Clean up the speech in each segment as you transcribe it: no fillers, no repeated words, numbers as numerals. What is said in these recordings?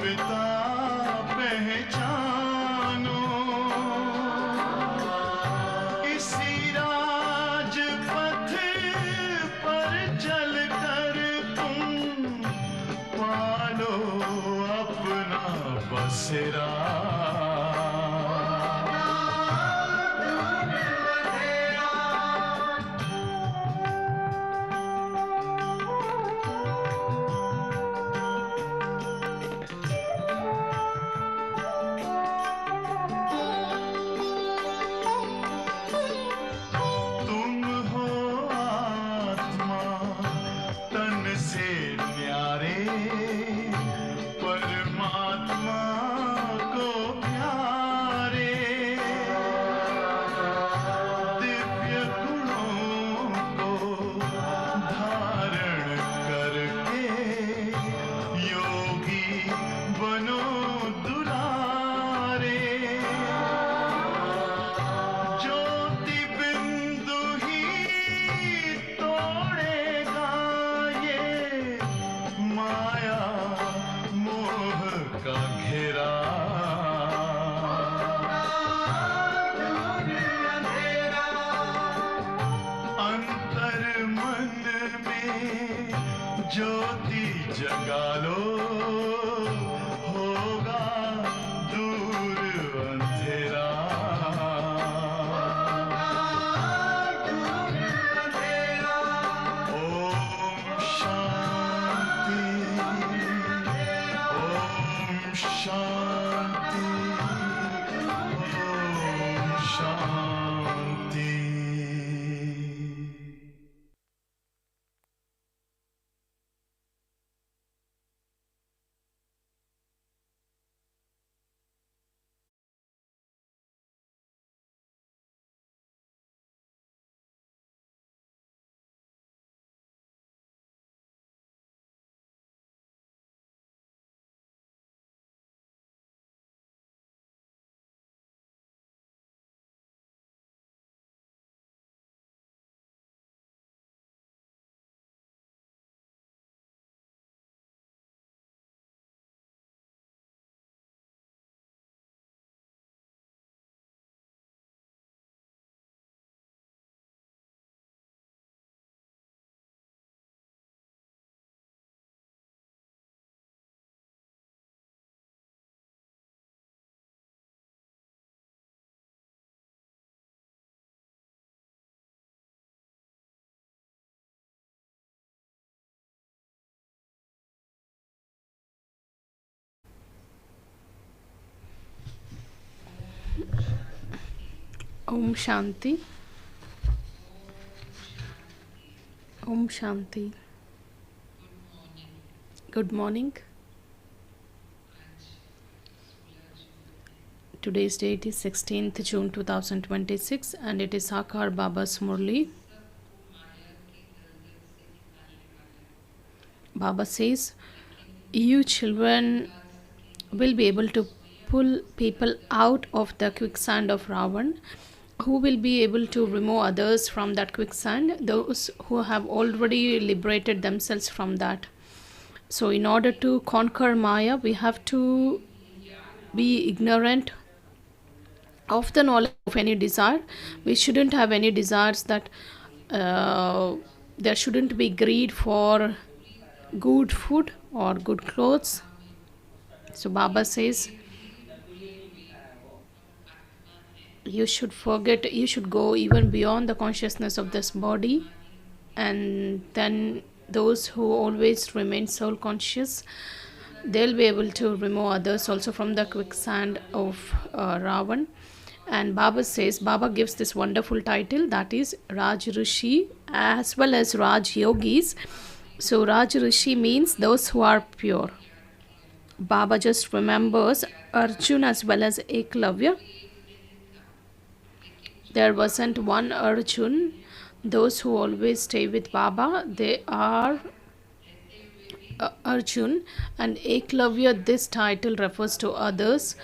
देवता पहचानो, इसी राजपथ पर चलकर तुम पालो अपना बसेरा। ज्योति जगा लो, होगा दूर अंधेरा। Om Shanti, Om Shanti, Om Shanti. Om Shanti. Om Shanti. Good morning. Today's date is 16th June 2026 and it is Sakar Baba's Murli. Baba says, you children will be able to pull people out of the quicksand of Ravan. Who will be able to remove others from that quicksand? Those who have already liberated themselves from that. So in order to conquer Maya, we have to be ignorant of the knowledge of any desire. We shouldn't have any desires that there shouldn't be greed for good food or good clothes. So Baba says, you should forget, you should go even beyond the consciousness of this body, and then those who always remain soul conscious, they'll be able to remove others also from the quicksand of Ravan. And Baba says, Baba gives this wonderful title, that is Raj Rishi as well as Raj Yogis. So Raj Rishi means those who are pure. Baba just remembers Arjuna as well as Eklavya. There wasn't one Arjun. Those who always stay with Baba, they are Arjun. And Eklavya, this title refers to others,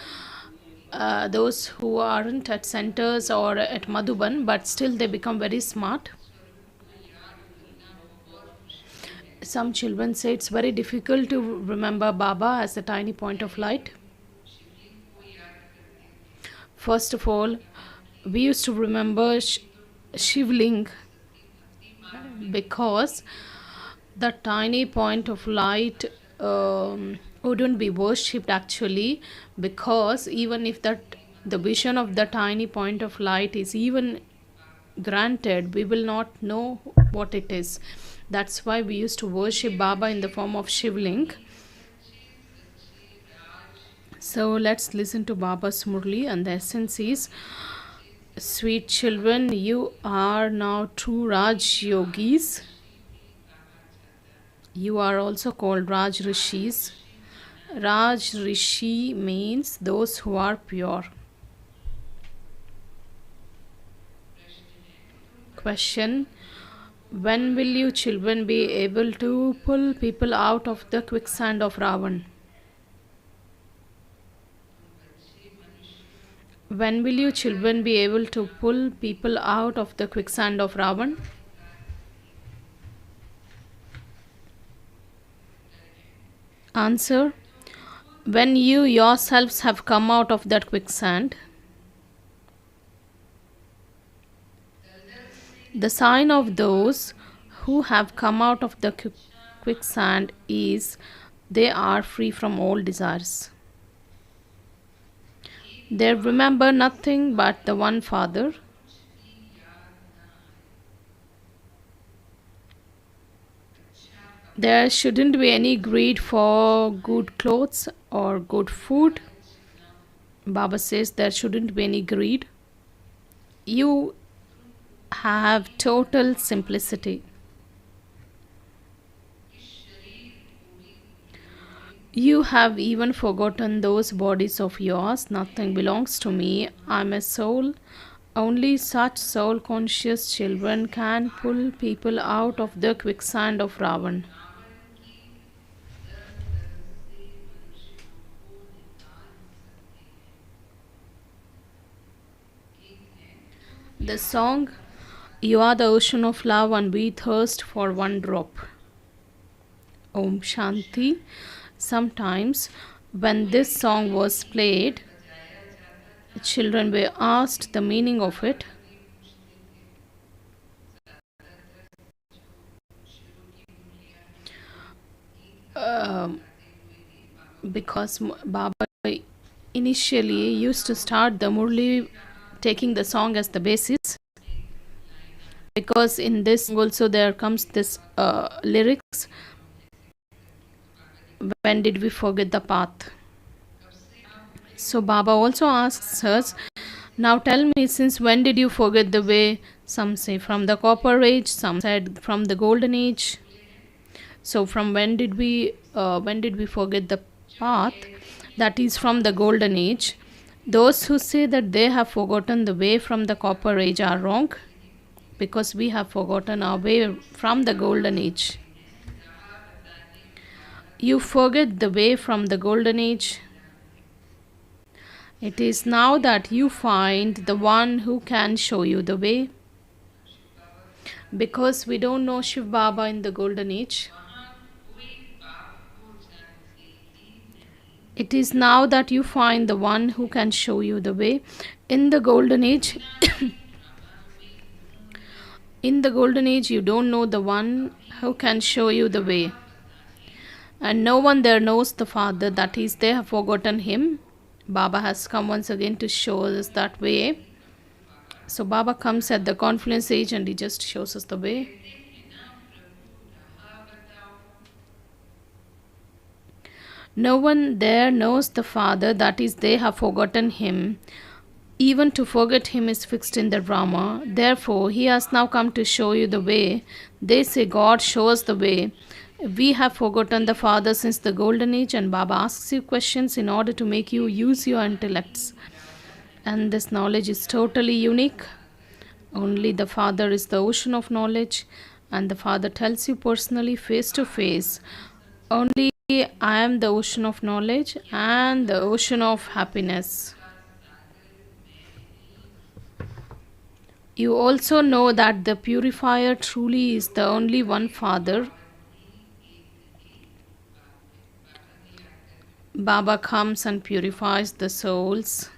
those who aren't at centers or at Madhuban, but still they become very smart. Some children say it's very difficult to remember Baba as a tiny point of light. First of all, we used to remember Shivling because the tiny point of light wouldn't be worshipped actually, because even if the vision of the tiny point of light is even granted, we will not know what it is. That's why we used to worship Baba in the form of Shivling. So let's listen to Baba's Murli, and the essence is: sweet children, you are now true Raj Yogis. You are also called Raj Rishis. Raj Rishi means those who are pure. Question: when will you children be able to pull people out of the quicksand of Ravan? When will you children be able to pull people out of the quicksand of Ravan? Answer: when you yourselves have come out of that quicksand. The sign of those who have come out of the quicksand is they are free from all desires. They remember nothing but the one Father. There shouldn't be any greed for good clothes or good food. Baba says there shouldn't be any greed. You have total simplicity. You have even forgotten those bodies of yours. Nothing belongs to me. I'm a soul. Only such soul conscious children can pull people out of the quicksand of Ravan. The song: You are the ocean of love and we thirst for one drop. Om Shanti. Sometimes when this song was played, children were asked the meaning of it. Because Baba initially used to start the Murli taking the song as the basis, because in this also there comes this lyrics: when did we forget the path? So Baba also asks us, now tell me, since when did you forget the way? Some say from the copper age, some said from the golden age. So from when did we forget the path? That is from the golden age. Those who say that they have forgotten the way from the copper age are wrong, because we have forgotten our way from the golden age. You forget the way from the golden age. It is now that you find the one who can show you the way. Because we don't know Shiv Baba in the golden age. It is now that you find the one who can show you the way. In the golden age, you don't know the one who can show you the way. And no one there knows the Father, that is, they have forgotten him. Baba has come once again to show us that way. So Baba comes at the confluence age and he just shows us the way. No one there knows the Father, that is, they have forgotten him. Even to forget him is fixed in the Brahma. Therefore, he has now come to show you the way. They say, God, show us the way. We have forgotten the Father since the golden age, and Baba asks you questions in order to make you use your intellects. And this knowledge is totally unique. Only the Father is the ocean of knowledge, and the Father tells you personally, face to face, only I am the ocean of knowledge and the ocean of happiness. You also know that the purifier truly is the only one Father. Baba comes and purifies the souls.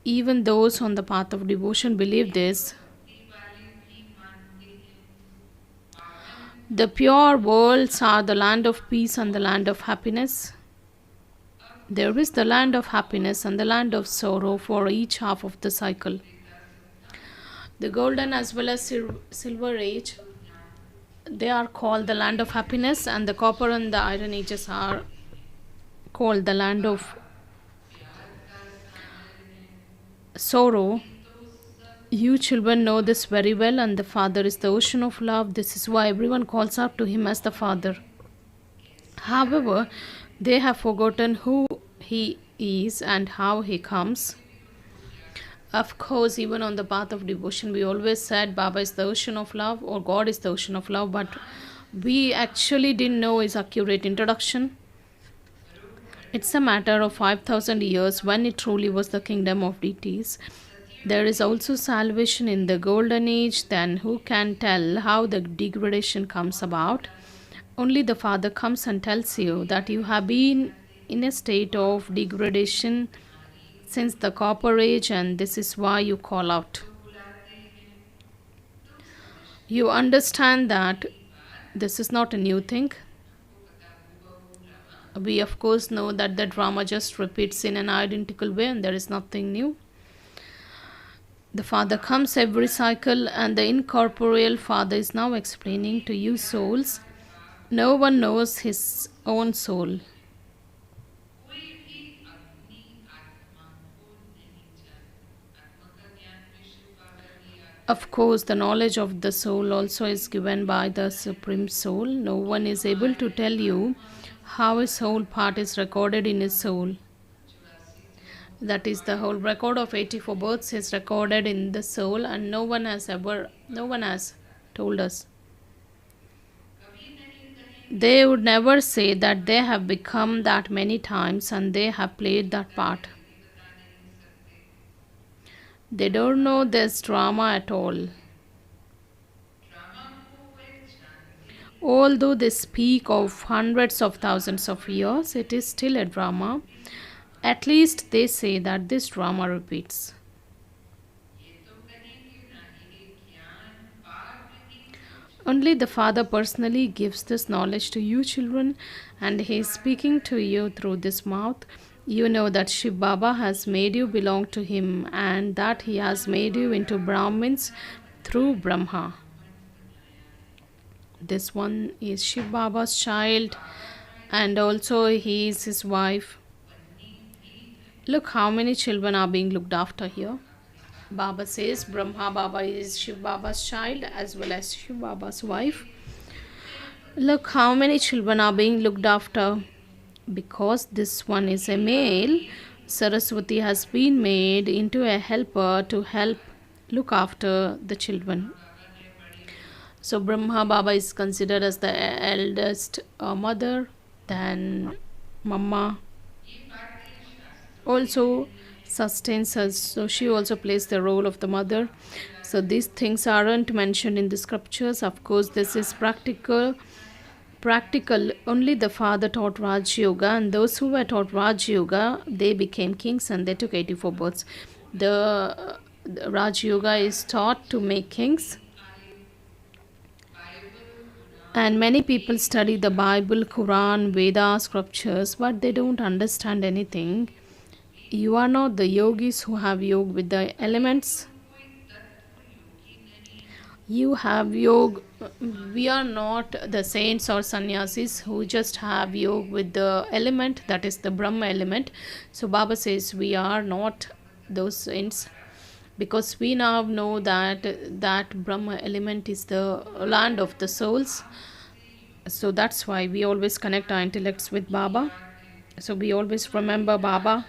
Even those on the path of devotion believe this. The pure worlds are the land of peace and the land of happiness. There is the land of happiness and the land of sorrow for each half of the cycle. The golden as well as silver age, they are called the land of happiness, and the copper and the iron ages are called the land of sorrow. You children know this very well, and the Father is the ocean of love. This is why everyone calls up to him as the Father. However, they have forgotten who he is and how he comes. Of course, even on the path of devotion, we always said Baba is the ocean of love or God is the ocean of love, but we actually didn't know his accurate introduction. It's a matter of 5,000 years when it truly was the kingdom of deities. There is also salvation in the golden age. Then who can tell how the degradation comes about? Only the Father comes and tells you that you have been in a state of degradation since the copper age, and this is why you call out. You understand that this is not a new thing. We of course know that the drama just repeats in an identical way and there is nothing new. The Father comes every cycle, and the incorporeal Father is now explaining to you souls. No one knows his own soul. Of course, the knowledge of the soul also is given by the Supreme Soul. No one is able to tell you how his whole part is recorded in his soul. That is, the whole record of 84 births is recorded in the soul, and no one has told us. They would never say that they have become that many times and they have played that part. They don't know this drama at all. Although they speak of hundreds of thousands of years, it is still a drama. At least they say that this drama repeats. Only the Father personally gives this knowledge to you children, and he is speaking to you through this mouth. You know that Shiv Baba has made you belong to him and that he has made you into Brahmins through Brahma. This one is Shiv Baba's child, and also he is his wife. Look how many children are being looked after here. Baba says Brahma Baba is Shiv Baba's child as well as Shiv Baba's wife. Look how many children are being looked after. Because this one is a male, Saraswati has been made into a helper to help look after the children. So Brahma Baba is considered as the eldest mother, then Mama also sustains us, so she also plays the role of the mother. So these things aren't mentioned in the scriptures. Of course, this is practical. Only the Father taught Raj Yoga, and those who were taught Raj Yoga, they became kings and they took 84 births. The Raj Yoga is taught to make kings. And many people study the Bible, Quran, Vedas, scriptures, but they don't understand anything. You are not the yogis who have yoga with the elements. You have yoga. We are not the saints or sannyasis who just have yoga with the element, that is the Brahma element. So Baba says we are not those saints, because we now know that Brahma element is the land of the souls. So that's why we always connect our intellects with Baba. So we always remember Baba.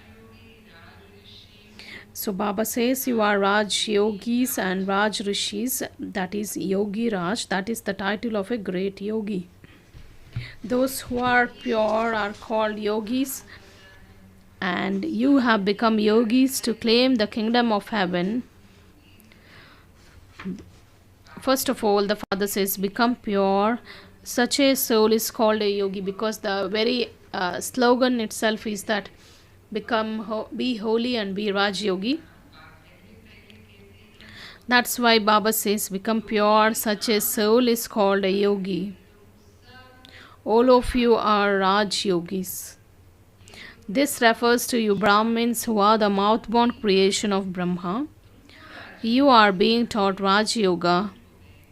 So Baba says you are Raj Yogis and Raj Rishis, that is Yogi Raj, that is the title of a great yogi. Those who are pure are called yogis, and you have become yogis to claim the kingdom of heaven. First of all, the Father says become pure. Such a soul is called a yogi because the very slogan itself is that be holy and be Raj Yogi. That's why Baba says become pure, such a soul is called a yogi. All of you are Raj Yogis. This refers to you Brahmins who are the mouth-born creation of Brahma. You are being taught Raj Yoga,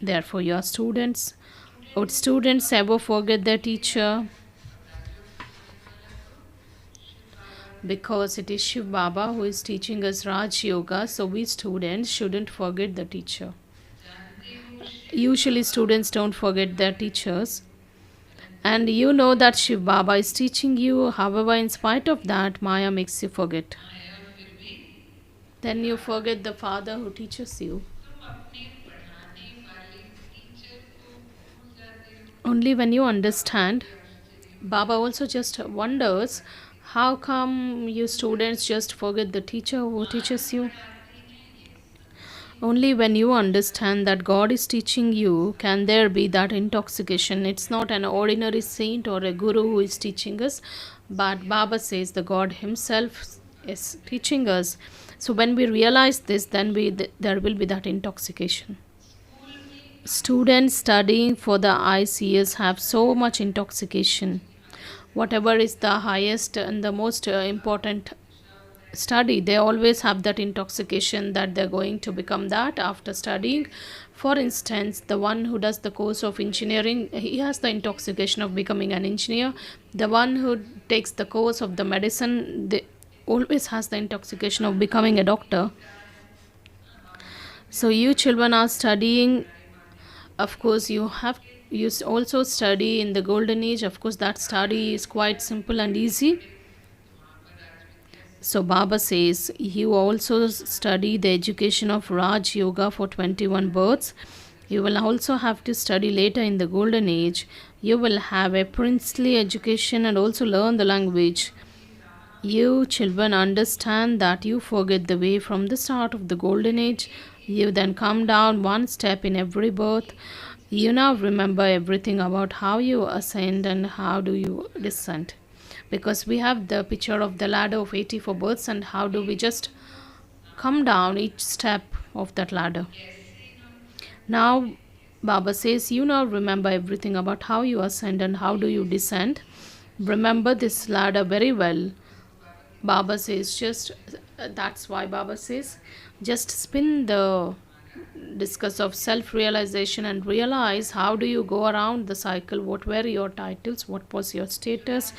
therefore you are students. Would students ever forget their teacher? Because it is Shiv Baba who is teaching us Raj Yoga, so we students shouldn't forget the teacher. Usually students don't forget their teachers. And you know that Shiv Baba is teaching you, however, in spite of that, Maya makes you forget. Then you forget the father who teaches you. Only when you understand, Baba also just wonders how come you students just forget the teacher who teaches you? Only when you understand that God is teaching you can there be that intoxication. It's not an ordinary saint or a guru who is teaching us, but Baba says the God himself is teaching us. So when we realize this, then there will be that intoxication. Students studying for the ICS have so much intoxication. Whatever is the highest and the most important study, they always have that intoxication that they're going to become that after studying. For instance, the one who does the course of engineering, he has the intoxication of becoming an engineer. The one who takes the course of the medicine, they always has the intoxication of becoming a doctor. So you children are studying. Of course, you also study in the golden age. Of course, that study is quite simple and easy. So Baba says you also study the education of Raj Yoga for 21 births. You will also have to study later in the golden age. You will have a princely education and also learn the language. You children understand that you forget the way from the start of the golden age. You then come down one step in every birth. You now remember everything about how you ascend and how do you descend. Because we have the picture of the ladder of 84 births and how do we just come down each step of that ladder. Now Baba says you now remember everything about how you ascend and how do you descend. Remember this ladder very well. Baba says that's why Baba says just spin the discuss of self-realization and realize how do you go around the cycle, what were your titles, what was your status,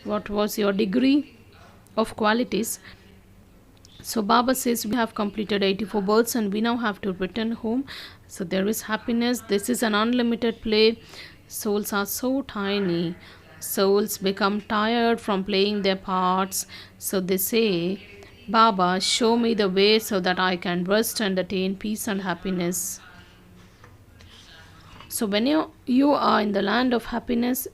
what was your degree of qualities. So Baba says we have completed 84 births and we now have to return home. So there is happiness. This is an unlimited play. Souls are so tiny. Souls become tired from playing their parts. So they say, Baba, show me the way so that I can rest and attain peace and happiness. So when you are in the land of happiness,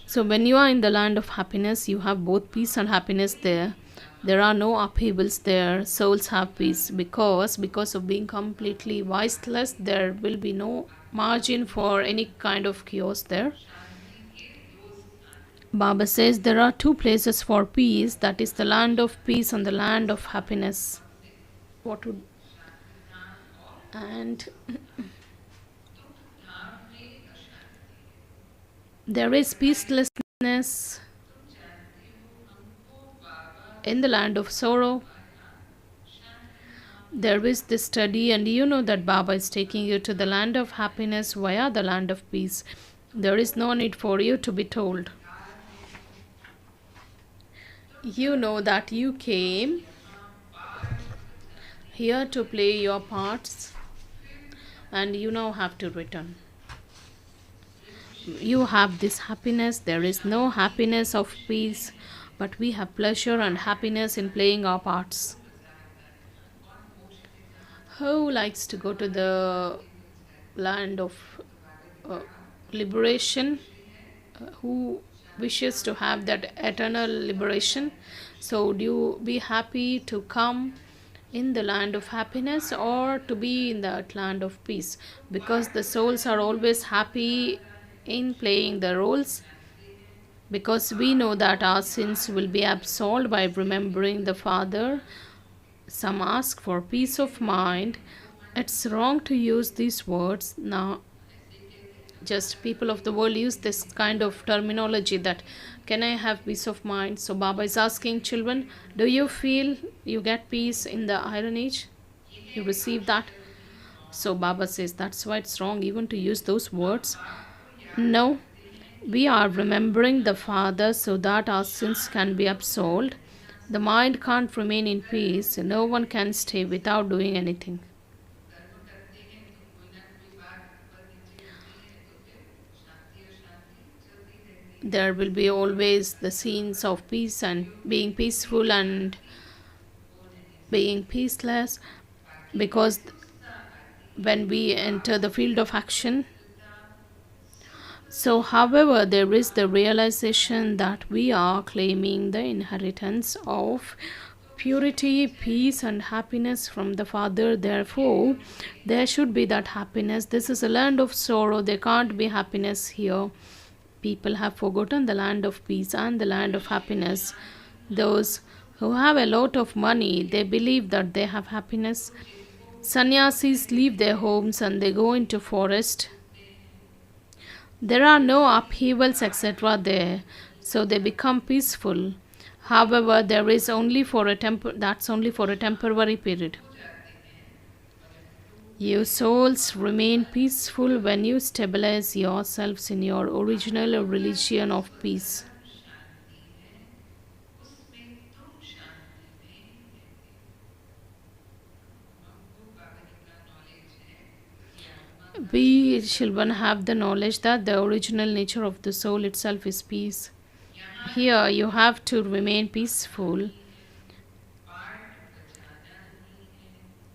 so when you are in the land of happiness, you have both peace and happiness there. There are no upheavals there. Souls have peace because of being completely voiceless, there will be no margin for any kind of chaos there. Baba says there are two places for peace, that is the land of peace and the land of happiness. And there is peacelessness in the land of sorrow. There is this study, and you know that Baba is taking you to the land of happiness via the land of peace. There is no need for you to be told. You know that you came here to play your parts and you now have to return. You have this happiness. There is no happiness of peace, but we have pleasure and happiness in playing our parts. Who likes to go to the land of liberation? Who wishes to have that eternal liberation? So do you be happy to come in the land of happiness or to be in that land of peace? Because the souls are always happy in playing the roles, because we know that our sins will be absolved by remembering the Father. Some ask for peace of mind. It's wrong to use these words. Now, just people of the world use this kind of terminology that, can I have peace of mind? So Baba is asking children, do you feel you get peace in the Iron Age? You receive that? So Baba says that's why it's wrong even to use those words. No, we are remembering the Father so that our sins can be absolved. The mind can't remain in peace. No one can stay without doing anything. There will be always the scenes of peace and being peaceful and being peaceless, because when we enter the field of action. So, however, there is the realization that we are claiming the inheritance of purity, peace, and happiness from the Father. Therefore, there should be that happiness. This is a land of sorrow. There can't be happiness here. People have forgotten the land of peace and the land of happiness. Those who have a lot of money, they believe that they have happiness. Sannyasis leave their homes and they go into forest. There are no upheavals, etc. there, so they become peaceful. However, there is only for a that's only for a temporary period. You souls remain peaceful when you stabilize yourselves in your original religion of peace. We children have the knowledge that the original nature of the soul itself is peace. Here you have to remain peaceful.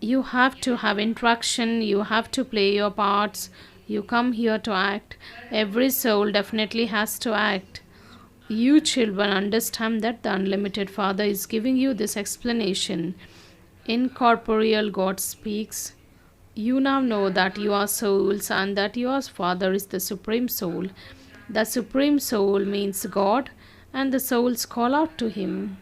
You have to have interaction, you have to play your parts, you come here to act. Every soul definitely has to act. You children understand that the unlimited Father is giving you this explanation. Incorporeal God speaks. You now know that you are souls and that your Father is the Supreme Soul. The Supreme Soul means God, and the souls call out to Him.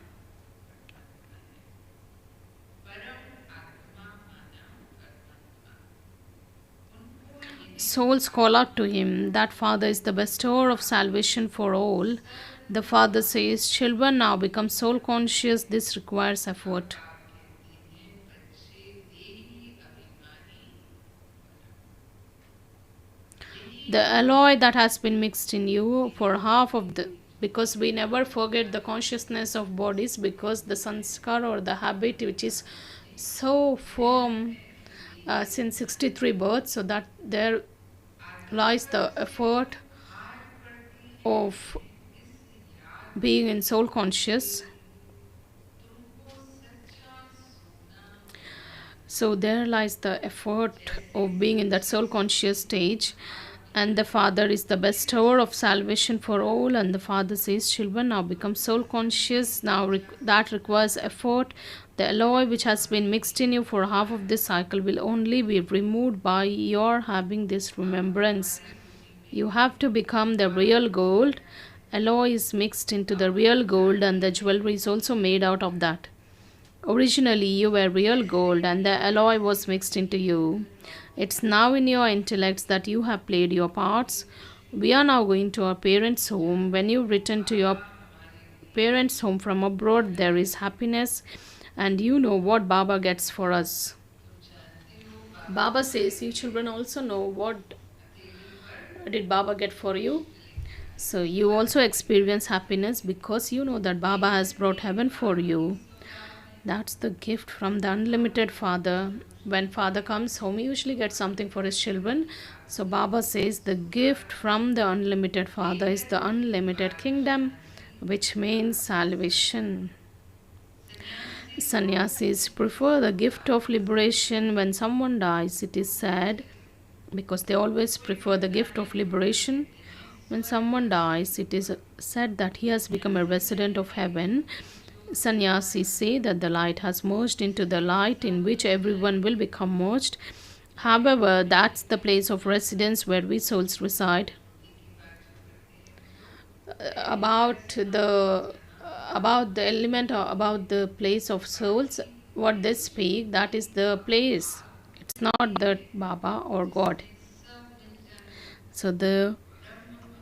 Souls call out to Him. That Father is the bestower of salvation for all. The Father says, children now become soul conscious. This requires effort. The alloy that has been mixed in you for half of the, because we never forget the consciousness of bodies, because the sanskar or the habit which is so firm since 63 births, so that there lies the effort of being in soul conscious. So there lies the effort of being in that soul conscious stage. And the Father is the bestower of salvation for all. And the Father says, children now become soul conscious. Now that requires effort. The alloy which has been mixed in you for half of this cycle will only be removed by your having this remembrance. You have to become the real gold. Alloy is mixed into the real gold, and the jewelry is also made out of that. Originally, you were real gold and the alloy was mixed into you. It's now in your intellects that you have played your parts. We are now going to our parents' home. When you return to your parents' home from abroad, there is happiness, and you know what Baba gets for us. Baba says, you children also know what did Baba get for you. So you also experience happiness because you know that Baba has brought heaven for you. That's the gift from the unlimited Father. When Father comes home, he usually gets something for his children. So Baba says the gift from the unlimited Father is the unlimited kingdom, which means salvation. Sannyasis prefer the gift of liberation. When someone dies, it is said, because they always prefer the gift of liberation. When someone dies, it is said that he has become a resident of heaven. Sannyasis say that the light has merged into the light in which everyone will become merged. However, that's the place of residence where we souls reside. about the element, or about the place of souls, what they speak, that is the place. It's not that Baba or God. So the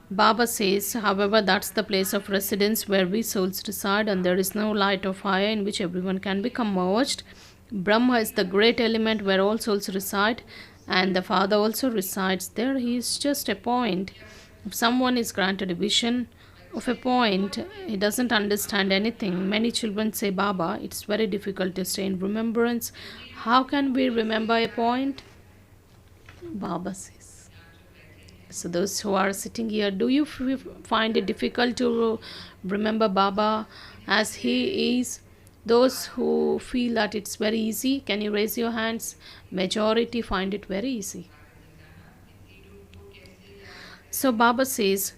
Baba says, however, that's the place of residence where we souls reside, and there is no light or fire in which everyone can become merged. Brahma is the great element where all souls reside, and the Father also resides there. He is just a point. If someone is granted a vision of a point, he doesn't understand anything. Many children say, Baba, it's very difficult to stay in remembrance. How can we remember a point? Baba says. So those who are sitting here, do you find it difficult to remember Baba as he is? Those who feel that it's very easy, can you raise your hands? Majority find it very easy. So Baba says,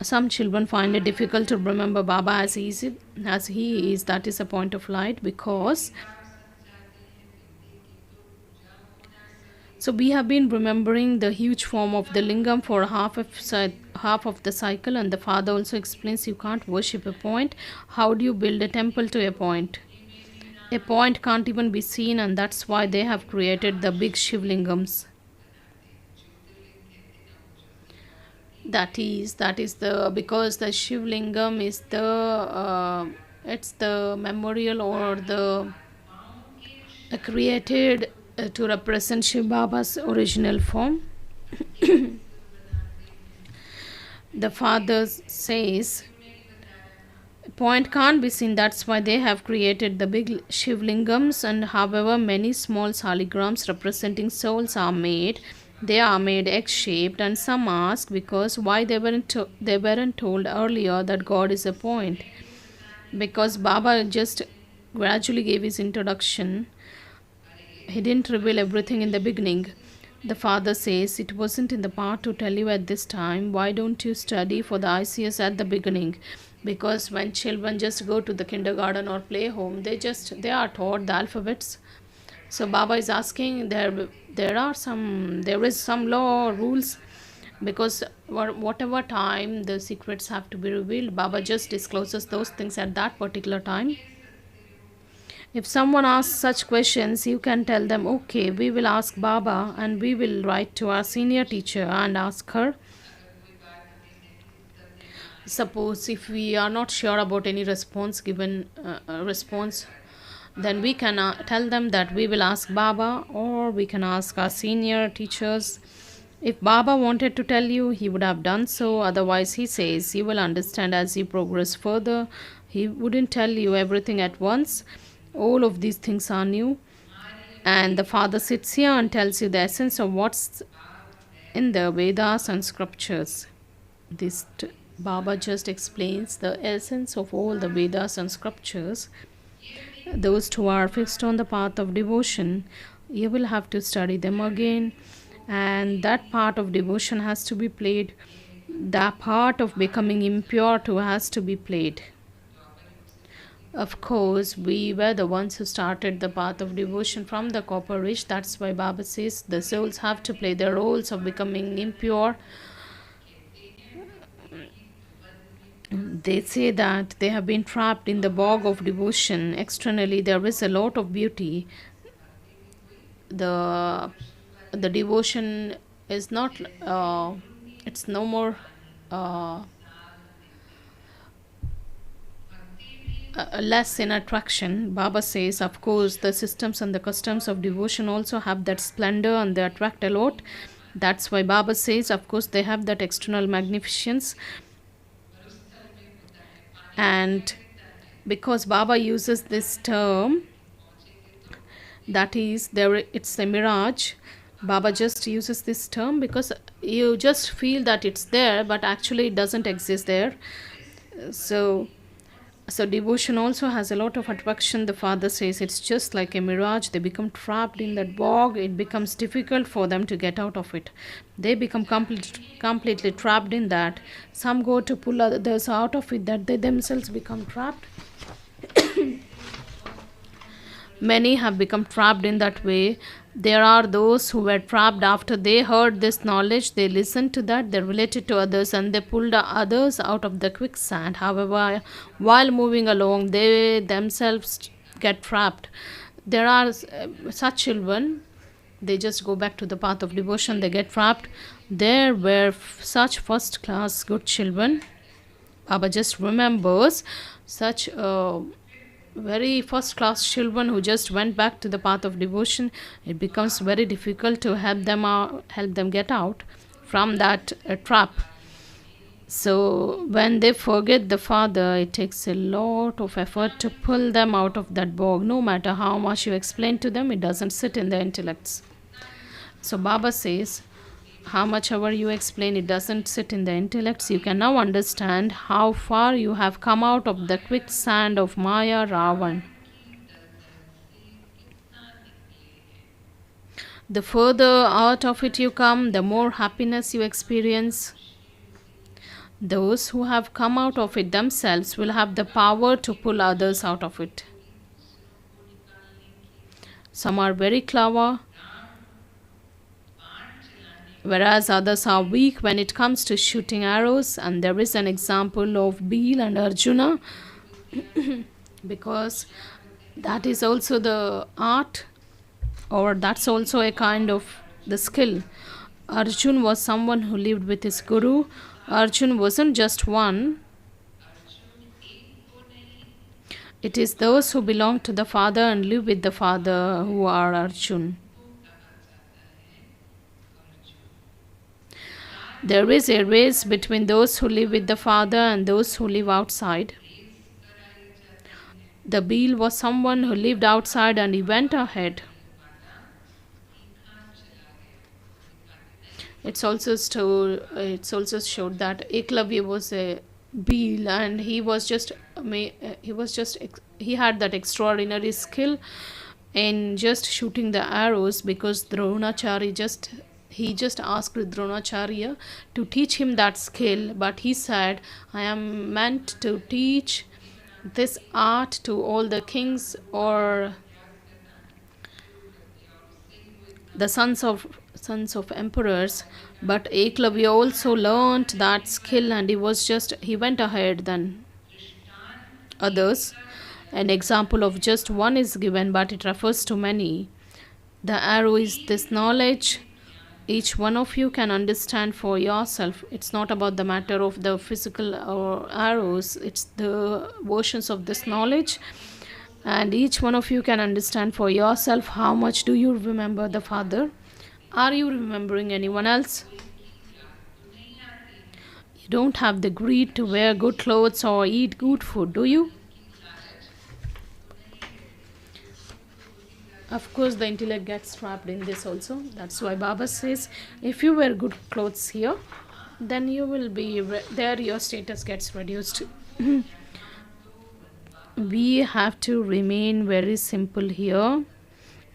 some children find it difficult to remember Baba as he is. That is a point of light, because so we have been remembering the huge form of the lingam for half of the cycle, and the Father also explains you can't worship a point. How do you build a temple to a point? A point can't even be seen, and that's why they have created the big Shivlingams. That is the, because the Shivlingam is the it's the memorial, or the created to represent Shiv Baba's original form. The Father says point can't be seen, that's why they have created the big Shivlingams, and however many small saligrams representing souls are made, they are made egg-shaped, and some ask because why they weren't told earlier that God is a point. Because Baba just gradually gave his introduction, he didn't reveal everything in the beginning. The Father says, it wasn't in the part to tell you at this time. Why don't you study for the ICS at the beginning? Because when children just go to the kindergarten or play home, they are taught the alphabets. So Baba is asking, there is some law or rules, because whatever time the secrets have to be revealed, Baba just discloses those things at that particular time. If someone asks such questions, you can tell them, okay, we will ask Baba, and we will write to our senior teacher and ask her. Suppose if we are not sure about any response, then we can tell them that we will ask Baba, or we can ask our senior teachers. If Baba wanted to tell you, he would have done so. Otherwise, he says, you will understand as you progress further. He wouldn't tell you everything at once. All of these things are new, and the Father sits here and tells you the essence of what's in the Vedas and scriptures. Baba just explains the essence of all the Vedas and scriptures. Those who are fixed on the path of devotion, you will have to study them again, and that part of devotion has to be played. The part of becoming impure too has to be played. Of course, we were the ones who started the path of devotion from the copper age. That's why Baba says the souls have to play their roles of becoming impure. They say that they have been trapped in the bog of devotion. Externally, there is a lot of beauty. The devotion is not, it's no more less in attraction. Baba says, of course, the systems and the customs of devotion also have that splendor, and they attract a lot. That's why Baba says, of course, they have that external magnificence. And because Baba uses this term, that is, it's a mirage. Baba just uses this term because you just feel that it's there, but actually it doesn't exist there. So devotion also has a lot of attraction. The Father says it's just like a mirage. They become trapped in that bog. It becomes difficult for them to get out of it. They become completely trapped in that. Some go to pull others out of it, that they themselves become trapped. Many have become trapped in that way. There are those who were trapped after they heard this knowledge. They listened to that, they related to others, and they pulled others out of the quicksand. However, while moving along, they themselves get trapped. There are such children, they just go back to the path of devotion, they get trapped. There were such first class good children. Baba just remembers such very first class children who just went back to the path of devotion. It becomes very difficult to help them get out from that trap. So when they forget the father, it takes a lot of effort to pull them out of that bog. No matter how much you explain to them, it doesn't sit in their intellects. So Baba says, how much ever you explain, it doesn't sit in the intellects. You can now understand how far you have come out of the quicksand of Maya Ravan. The further out of it you come, the more happiness you experience. Those who have come out of it themselves will have the power to pull others out of it. Some are very clever, whereas others are weak when it comes to shooting arrows. And there is an example of Bhil and Arjuna because that is also the art, or that's also a kind of the skill. Arjun was someone who lived with his guru. Arjun wasn't just one. It is those who belong to the Father and live with the Father who are Arjun. There is a race between those who live with the Father and those who live outside. The Bhil was someone who lived outside and he went ahead. It's also showed that Eklavya was a Bhil, and he had that extraordinary skill in just shooting the arrows, because Dronacharya just asked Dronacharya to teach him that skill, but he said, I am meant to teach this art to all the kings or the sons of emperors. But Eklavya also learnt that skill, and he went ahead than others. An example of just one is given, but it refers to many. The arrow is this knowledge. Each one of you can understand for yourself. It's not about the matter of the physical or arrows, it's the versions of this knowledge. And each one of you can understand for yourself how much do you remember the Father. Are you remembering anyone else? You don't have the greed to wear good clothes or eat good food, do you? Of course, the intellect gets trapped in this also. That's why Baba says, if you wear good clothes here, then you will be there, your status gets reduced. We have to remain very simple here.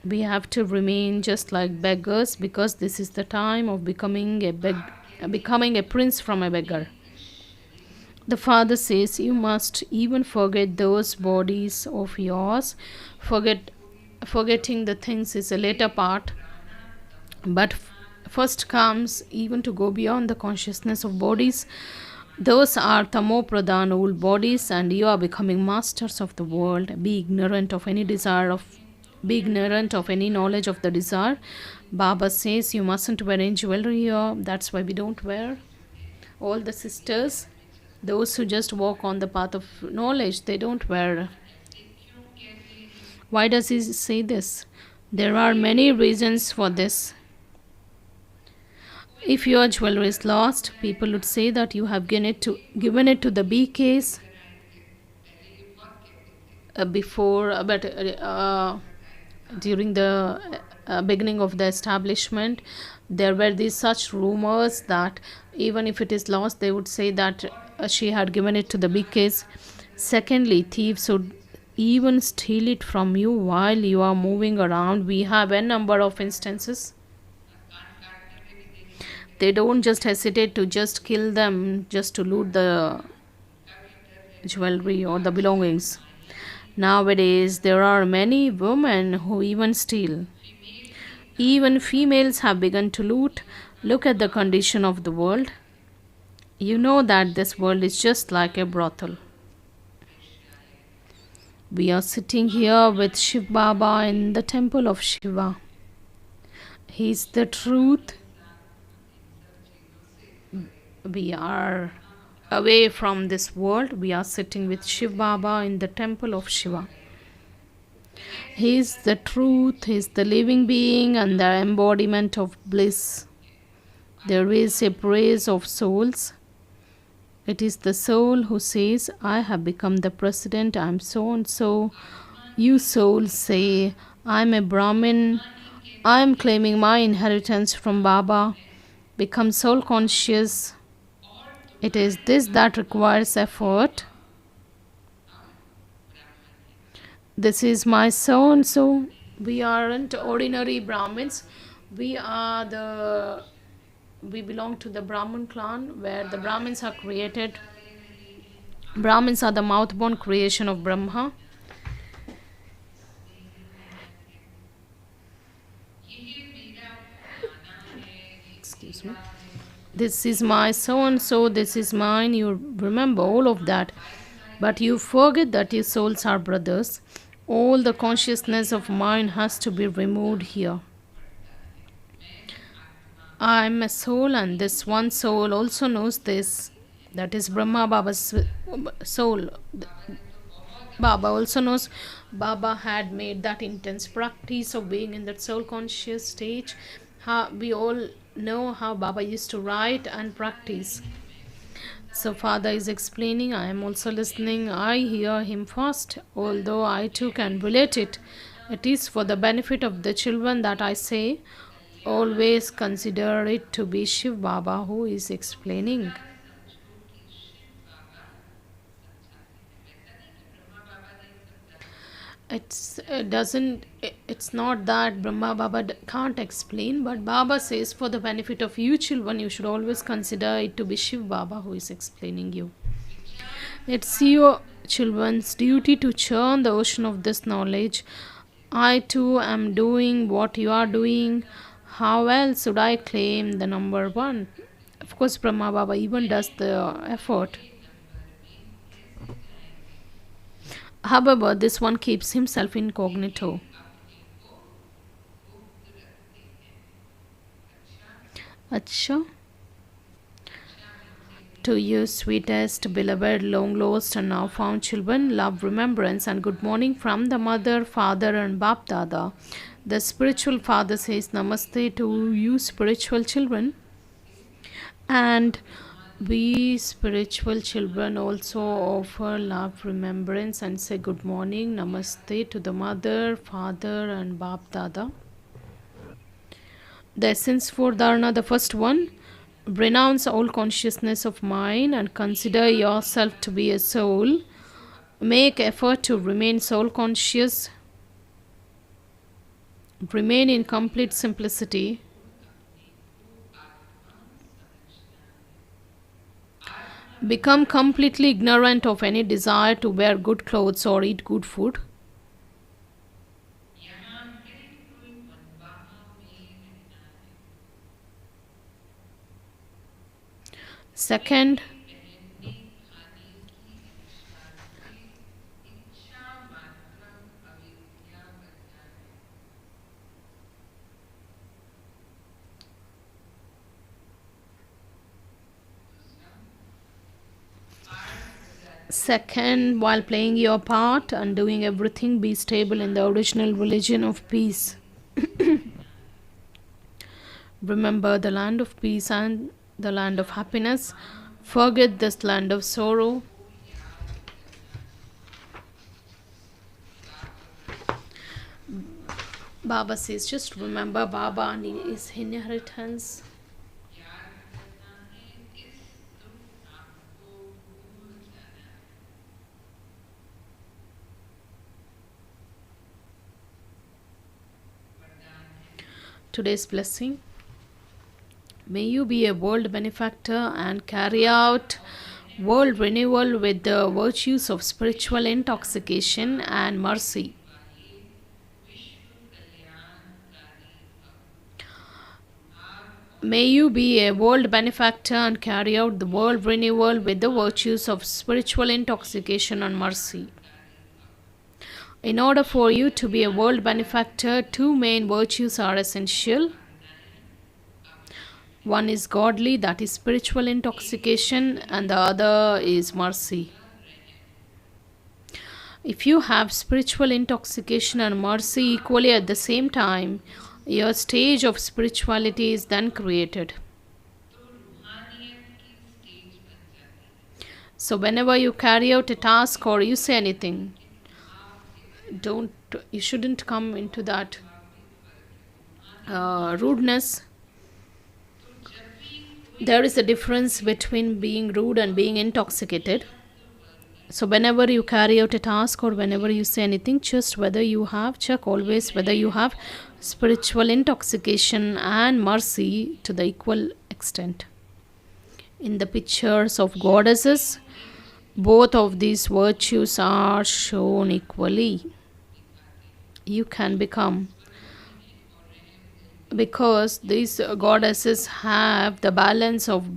We have to remain just like beggars, because this is the time of becoming a prince from a beggar. The Father says, you must even forget those bodies of yours. Forgetting the things is a later part, but first comes even to go beyond the consciousness of bodies. Those are tamo-pradhan old bodies, and you are becoming masters of the world. Be ignorant of any knowledge of the desire. Baba says you mustn't wear any jewelry here. That's why we don't wear. All the sisters, those who just walk on the path of knowledge, they don't wear. Why does he say this? There are many reasons for this. If your jewelry is lost, people would say that you have given it to the BKs during the beginning of the establishment. There were these such rumors that even if it is lost, they would say that she had given it to the BKs. Secondly, thieves would even steal it from you while you are moving around. We have a number of instances. They don't just hesitate to just kill them just to loot the jewelry or the belongings. Nowadays, there are many women who even steal. Even females have begun to loot. Look at the condition of the world. You know that this world is just like a brothel. We are sitting here with Shiv Baba in the temple of Shiva. He is the truth. We are away from this world. We are sitting with Shiv Baba in the temple of Shiva. He is the truth, He is the living being and the embodiment of bliss. There is a praise of souls. It is the soul who says, I have become the president, I am so and so. You souls say, I am a Brahmin, I am claiming my inheritance from Baba. Become soul conscious. It is this that requires effort. This is my so and so. We aren't ordinary Brahmins. We belong to the Brahmin clan where the Brahmins are created. Brahmins are the mouth-born creation of Brahma. Excuse me. This is my so and so, this is mine. You remember all of that. But you forget that your souls are brothers. All the consciousness of mine has to be removed here. I am a soul, and this one soul also knows this. That is Brahma Baba's soul. Baba also knows. Baba had made that intense practice of being in that soul conscious stage. We all know how Baba used to write and practice. So Father is explaining, I am also listening. I hear him first, although I too can relate it. It is for the benefit of the children that I say, always consider it to be Shiv Baba who is explaining. It's not that Brahma Baba can't explain, but Baba says for the benefit of you children, you should always consider it to be Shiv Baba who is explaining you. It's your children's duty to churn the ocean of this knowledge. I too am doing what you are doing. How else should I claim the number one? Of course, Brahma Baba even does the effort. However, this one keeps himself incognito. Acha. To you, sweetest, beloved, long lost and now found children, love, remembrance, and good morning from the mother, father, and Bap Dada. The spiritual father says namaste to you, spiritual children. And we spiritual children also offer love, remembrance, and say good morning, namaste to the mother, father, and Bap Dada. The essence for Dharana, the first one, renounce all consciousness of mind and consider yourself to be a soul. Make effort to remain soul conscious. Remain in complete simplicity. Become completely ignorant of any desire to wear good clothes or eat good food. Second, while playing your part and doing everything, be stable in the original religion of peace. Remember the land of peace and the land of happiness. Forget this land of sorrow. Baba says, just remember Baba and his inheritance. Today's blessing. May you be a world benefactor and carry out world renewal with the virtues of spiritual intoxication and mercy. May you be a world benefactor and carry out the world renewal with the virtues of spiritual intoxication and mercy. In order for you to be a world benefactor, two main virtues are essential. One is godly, that is spiritual intoxication, and the other is mercy. If you have spiritual intoxication and mercy equally at the same time, your stage of spirituality is then created. So whenever you carry out a task or you say anything, you shouldn't come into that rudeness. There is a difference between being rude and being intoxicated. So whenever you carry out a task or whenever you say anything, check always whether you have spiritual intoxication and mercy to the equal extent. In the pictures of goddesses, both of these virtues are shown equally. You can become, because these goddesses have the balance of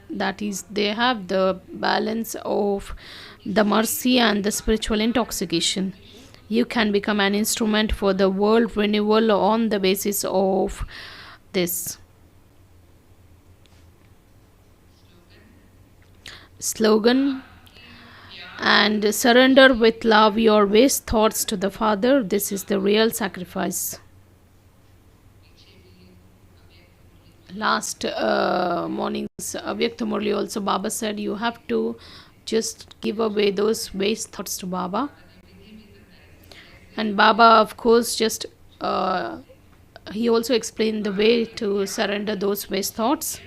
that is, they have the balance of the mercy and the spiritual intoxication. You can become an instrument for the world renewal on the basis of this. Slogan: and surrender with love your waste thoughts to the Father. This is the real sacrifice. Last morning's Avyakta Murli also, Baba said you have to just give away those waste thoughts to Baba. And Baba, of course, just he also explained the way to surrender those waste thoughts.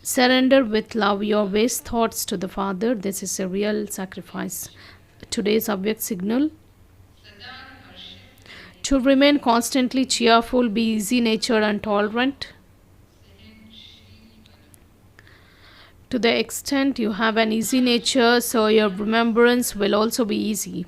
Surrender with love your waste thoughts to the Father. This is a real sacrifice. Today's Avyak signal: to remain constantly cheerful, be easy-natured and tolerant. To the extent you have an easy nature, so your remembrance will also be easy.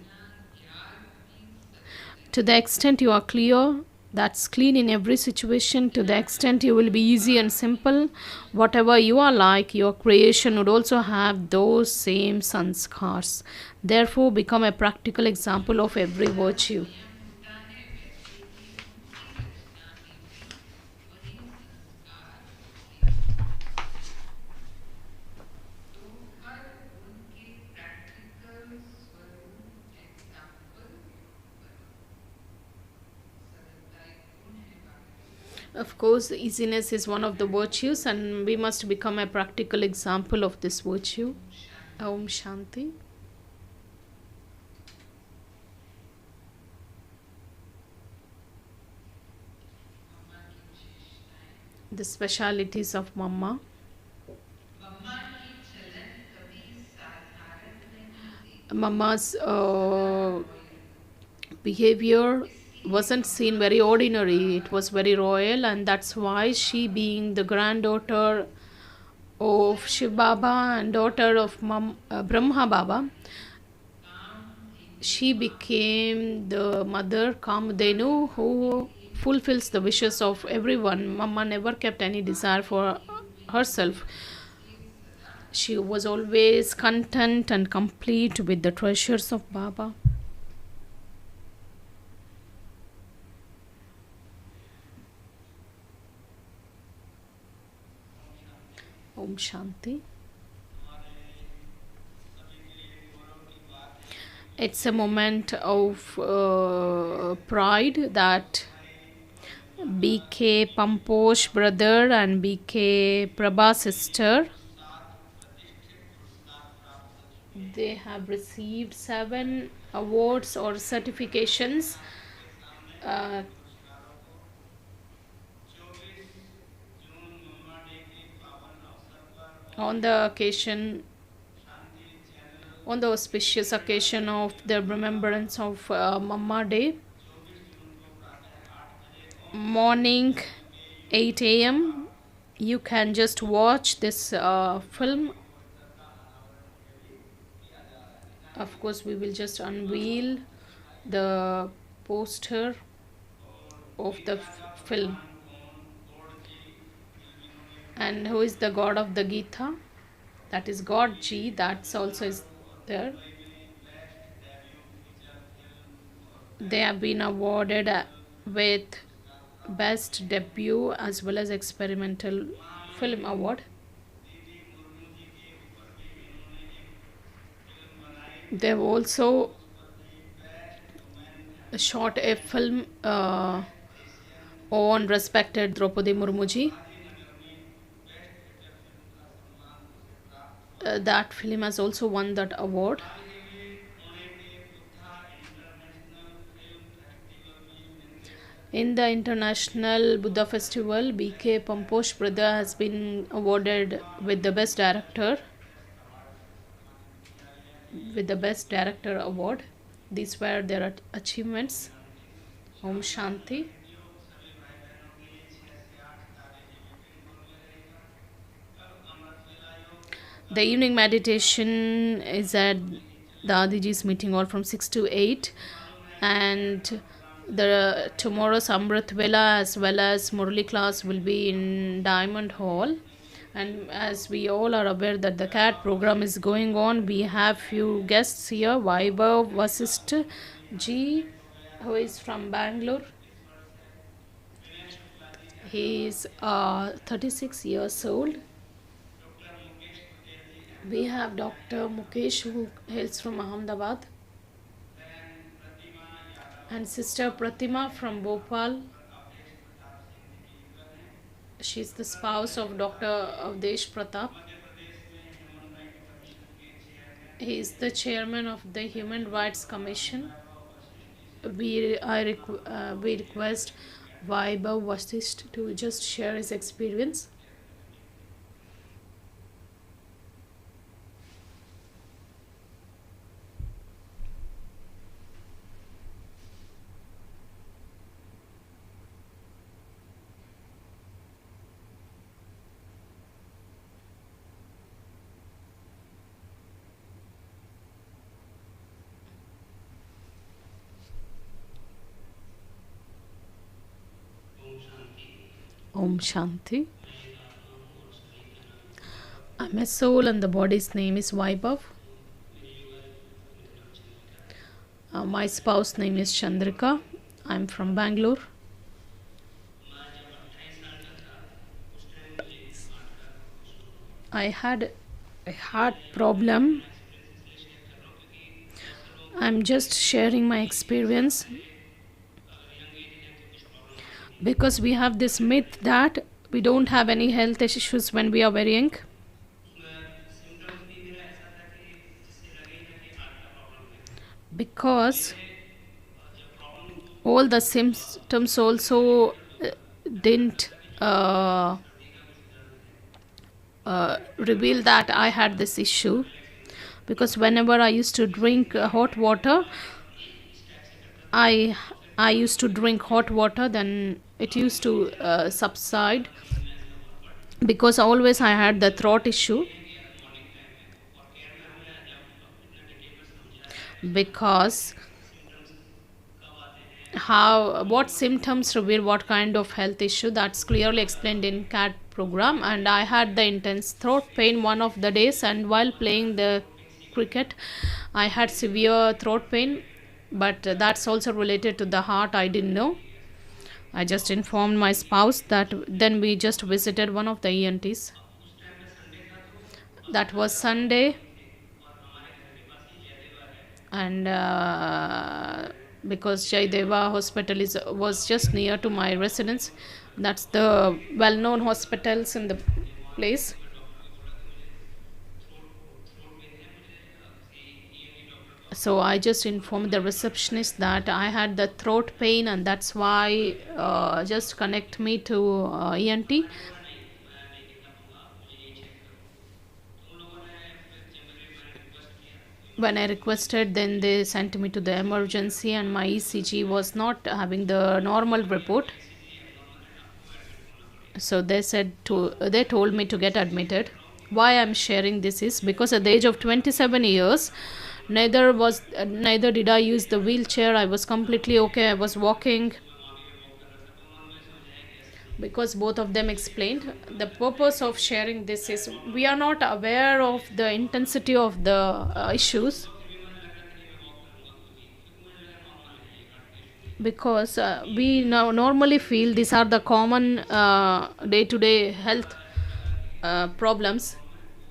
To the extent you are clear, that's clean in every situation, to the extent you will be easy and simple. Whatever you are like, your creation would also have those same sanskars. Therefore, become a practical example of every virtue. Of course, easiness is one of the virtues, and we must become a practical example of this virtue. Om Shanti. The specialities of Mama. Mama's behavior wasn't seen very ordinary, it was very royal, and that's why she, being the granddaughter of Shiv Baba and daughter of Brahma Baba, she became the mother Kamadhenu who fulfills the wishes of everyone. Mama never kept any desire for herself. She was always content and complete with the treasures of Baba. Om Shanti. It's a moment of pride that BK Pamposh brother and BK Prabha sister, they have received 7 awards or certifications on the occasion, on the auspicious occasion of the remembrance of Mama Day. Morning 8 a.m. You can just watch this film. Of course, we will just unveil the poster of the film. And who is the god of the Gita? That is God G. That's also is there. They have been awarded with Best Debut as well as Experimental Film Award. They've also shot a film on respected Draupadi Murmuji. That film has also won that award. In the International Buddha Festival, B.K. Pamposh brother has been awarded with the Best Director award. These were their achievements. Om Shanti. The evening meditation is at the Adiji's meeting hall from 6 to 8, and the tomorrow's Amrit Vela as well as Murli class will be in Diamond Hall. And as we all are aware that the CAT program is going on, we have few guests here. Vaibhav Vasist G, who is from Bangalore. He is 36 years old. We have Dr. Mukesh, who hails from Ahmedabad, and Sister Pratima from Bhopal. She is the spouse of Dr. Avdesh Pratap. He is the chairman of the Human Rights Commission. We request Vaibhav Vasist to just share his experience. Om Shanti. I'm a soul and the body's name is Vaibhav. My spouse name is Chandrika. I'm from Bangalore. I had a heart problem. I'm just sharing my experience because we have this myth that we don't have any health issues when we are very young. Because all the symptoms also didn't reveal that I had this issue. Because whenever I used to drink hot water, I used to drink hot water, then it used to subside, because always I had the throat issue. Because what symptoms reveal what kind of health issue, that's clearly explained in CAT program. And I had the intense throat pain one of the days, and while playing the cricket I had severe throat pain, but that's also related to the heart. I didn't know. I just informed my spouse that. Then we just visited one of the ENTs. That was Sunday, and because Jaideva hospital was just near to my residence. That's the well-known hospitals in the place. So I just informed the receptionist that I had the throat pain, and that's why just connect me to ENT. When I requested, then they sent me to the emergency, and my ECG was not having the normal report. So they told me to get admitted. Why I'm sharing this is because at the age of 27 years, neither did I use the wheelchair. I was completely okay. I was walking. because both of them explained. The purpose of sharing this is we are not aware of the intensity of the issues, because we now normally feel these are the common day-to-day health problems.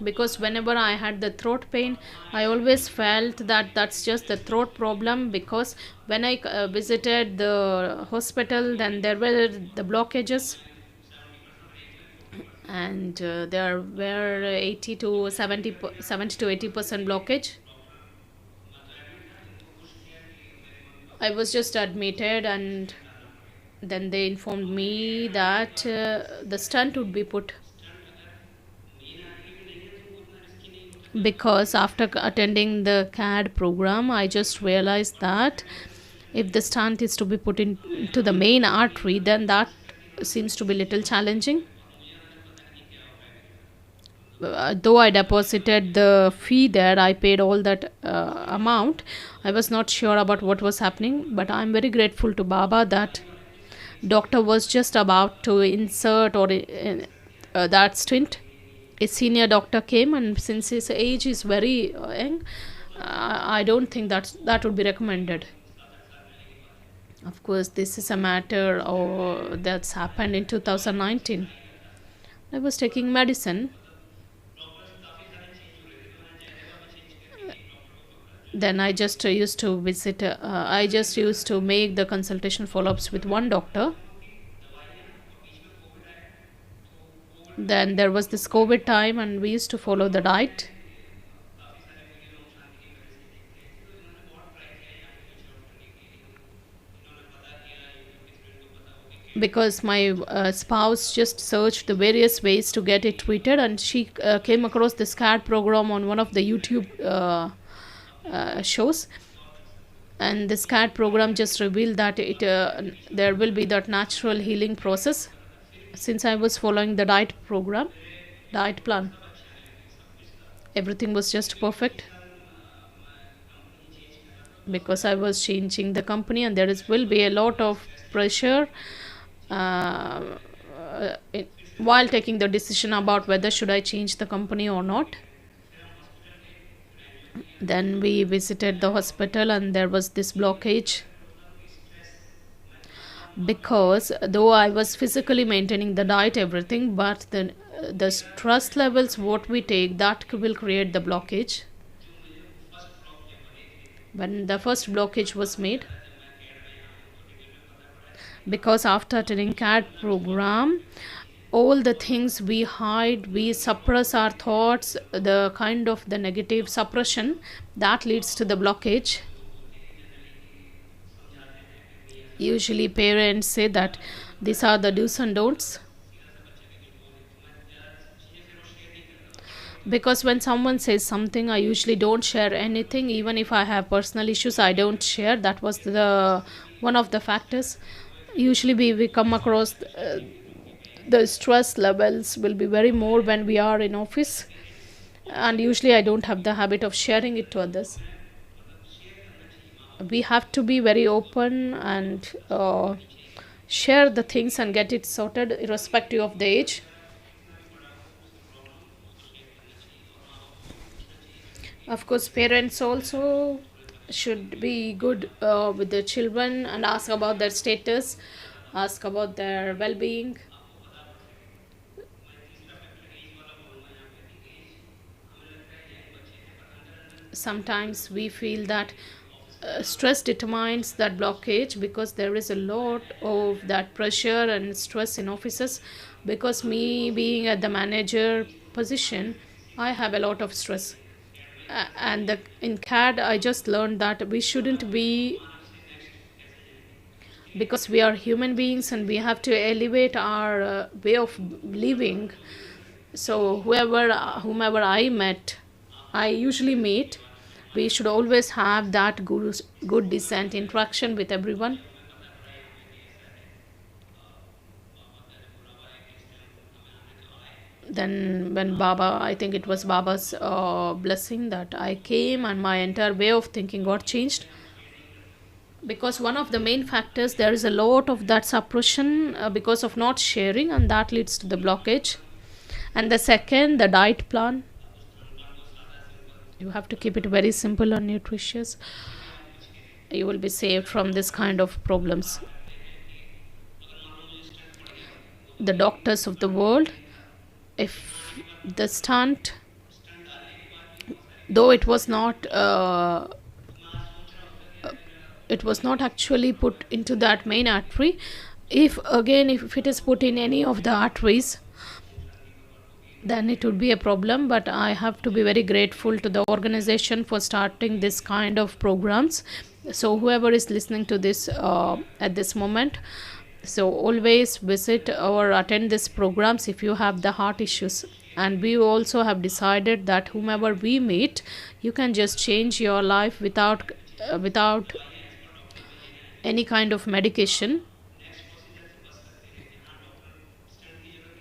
Because whenever I had the throat pain, I always felt that that's just the throat problem, because when I visited the hospital, then there were the blockages, and there were 80 to 70 to 80% blockage. I was just admitted, and then they informed me that the stunt would be put, because after attending the CAD program, I just realized that if the stunt is to be put into the main artery, then that seems to be little challenging. Though I deposited the fee there, I paid all that amount. I was not sure about what was happening, but I'm very grateful to Baba that doctor was just about to insert or that stint. A senior doctor came, and since his age is very young, I don't think that would be recommended. Of course, this is a matter that's happened in 2019. I was taking medicine. Then I just used to visit, I just used to make the consultation follow-ups with one doctor. Then there was this COVID time, and we used to follow the diet. Because my spouse just searched the various ways to get it treated, and she came across this CAD program on one of the YouTube shows. And this CAD program just revealed that there will be that natural healing process. Since I was following the diet plan, everything was just perfect, because I was changing the company, and will be a lot of pressure uh, while taking the decision about whether should I change the company or not. Then we visited the hospital, and there was this blockage, because though I was physically maintaining the diet, everything, but the stress levels what we take, that will create the blockage. When the first blockage was made, because after attending CAD program, all the things we hide, we suppress our thoughts, the kind of the negative suppression that leads to the blockage. Usually parents say that these are the do's and don'ts, because when someone says something, I usually don't share anything. Even if I have personal issues, I don't share. That was the one of the factors. Usually we come across the stress levels will be very more when we are in office, and usually I don't have the habit of sharing it to others. We have to be very open and share the things and get it sorted irrespective of the age. Of course, parents also should be good with their children and ask about their status, ask about their well-being. Sometimes we feel that stress determines that blockage, because there is a lot of that pressure and stress in offices. Because me being at the manager position, I have a lot of stress. And in CAD, I just learned that we shouldn't be, because we are human beings and we have to elevate our way of living. So whomever I usually meet, we should always have that good decent interaction with everyone. Then when Baba, I think it was Baba's blessing that I came, and my entire way of thinking got changed. because one of the main factors, there is a lot of that suppression because of not sharing, and that leads to the blockage. And the second, the diet plan, you have to keep it very simple and nutritious. You will be saved from this kind of problems. The doctors of the world, if the stunt, though it was not actually put into that main artery, if it is put in any of the arteries, then it would be a problem. But I have to be very grateful to the organization for starting this kind of programs. So whoever is listening to this at this moment, so always visit or attend these programs if you have the heart issues. And we also have decided that whomever we meet, you can just change your life without any kind of medication,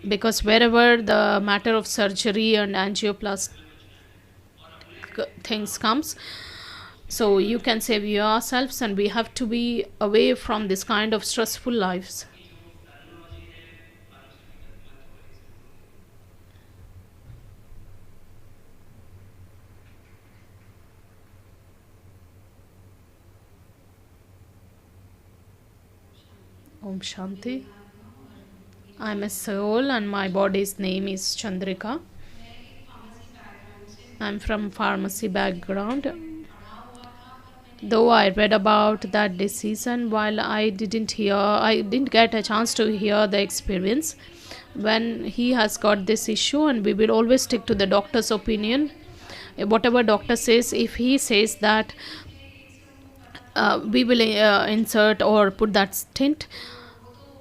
because wherever the matter of surgery and angioplasty things comes, so you can save yourselves, and we have to be away from this kind of stressful lives. Om Shanti. I'm a soul and my body's name is Chandrika. I'm from pharmacy background. Though I read about that disease, and while I didn't get a chance to hear the experience when he has got this issue, and we will always stick to the doctor's opinion. Whatever doctor says, if he says that we will insert or put that stint,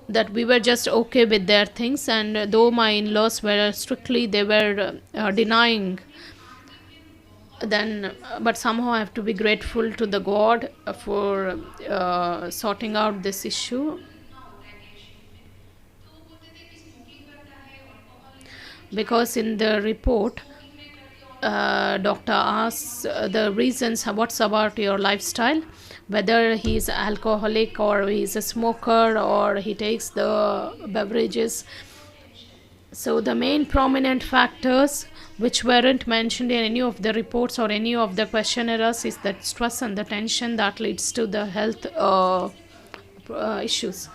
that we were just okay with their things. And though my in-laws were strictly, they were denying, then but somehow I have to be grateful to the God for sorting out this issue. Because in the report, doctor asks the reasons, what's about your lifestyle, whether he's alcoholic or he's a smoker or he takes the beverages. So the main prominent factors which weren't mentioned in any of the reports or any of the questionnaires is that stress and the tension that leads to the health issues.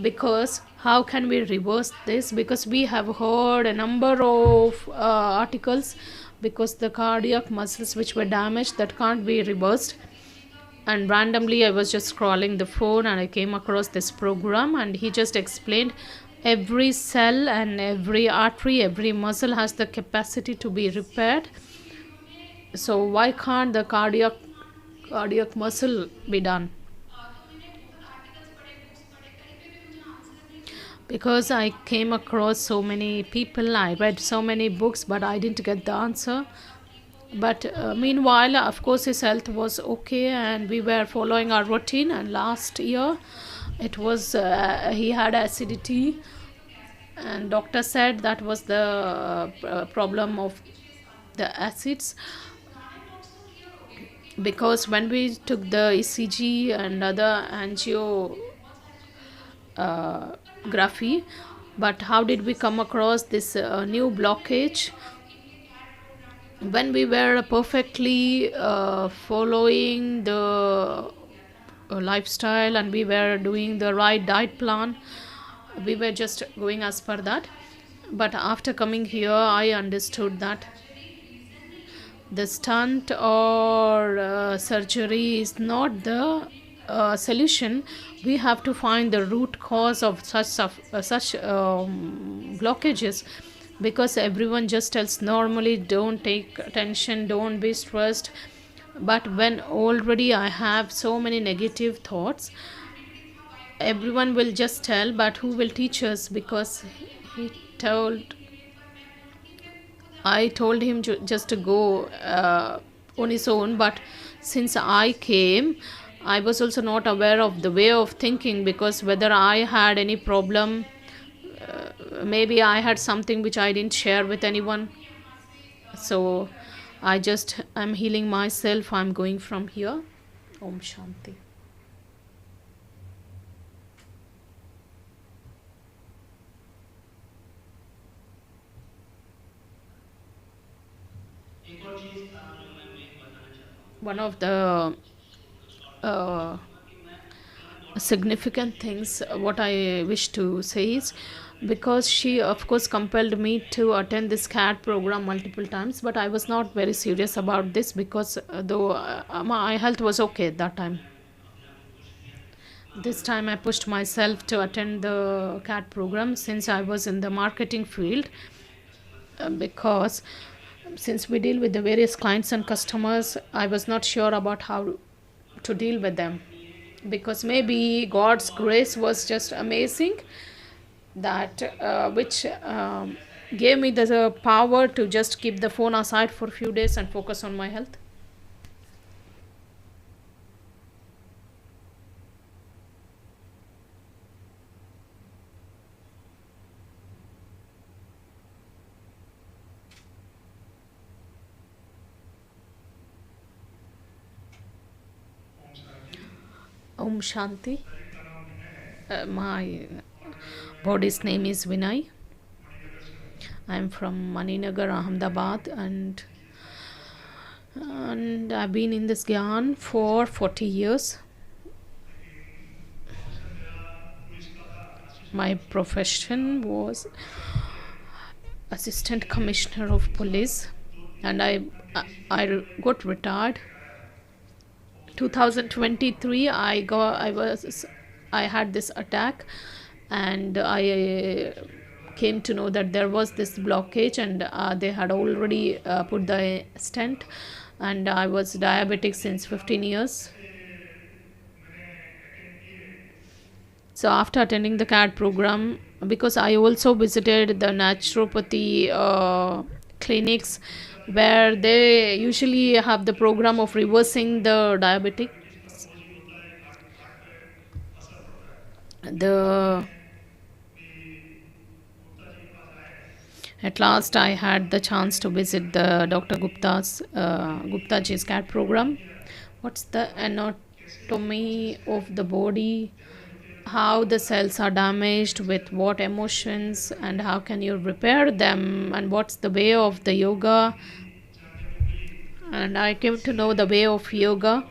Because how can we reverse this? Because we have heard a number of articles, because the cardiac muscles which were damaged, that can't be reversed. And randomly I was just scrolling the phone and I came across this program, and he just explained every cell and every artery, every muscle has the capacity to be repaired. So why can't the cardiac muscle be done? Because I came across so many people, I read so many books, but I didn't get the answer. But meanwhile, of course, his health was okay, and we were following our routine. And last year, it was he had acidity, and doctor said that was the problem of the acids. Because when we took the ECG and other angiography, but how did we come across this new blockage? When we were perfectly following the lifestyle, and we were doing the right diet plan, we were just going as per that. But after coming here, I understood that the stunt or surgery is not the solution. We have to find the root cause of such blockages. Because everyone just tells normally, don't take attention, don't be stressed. But when already I have so many negative thoughts, everyone will just tell, but who will teach us? Because I told him just to go on his own. But since I came, I was also not aware of the way of thinking, because whether I had any problem, maybe I had something which I didn't share with anyone. So I'm healing myself. I'm going from here. Om Shanti. one of the uh, significant things what I wish to say is, because she of course compelled me to attend this CAT program multiple times, but I was not very serious about this because though my health was okay at that time. This time I pushed myself to attend the CAT program since I was in the marketing field, because since we deal with the various clients and customers, I was not sure about how to deal with them, because maybe God's grace was just amazing, that which gave me the power to just keep the phone aside for a few days and focus on my health. Om Shanti. My body's name is Vinay. I'm from Maninagar, Ahmedabad, and I've been in this Gyan for 40 years. My profession was assistant commissioner of police, and I got retired 2023. I had this attack, and I came to know that there was this blockage, and they had already put the stent, and I was diabetic since 15 years. So after attending the CAD program, because I also visited the naturopathy clinics, where they usually have the program of reversing the diabetic, the at last I had the chance to visit the Dr. Guptaji's CAD program. What's the anatomy of the body, how the cells are damaged, with what emotions, and how can you repair them, and what's the way of the yoga. And I came to know the way of yoga.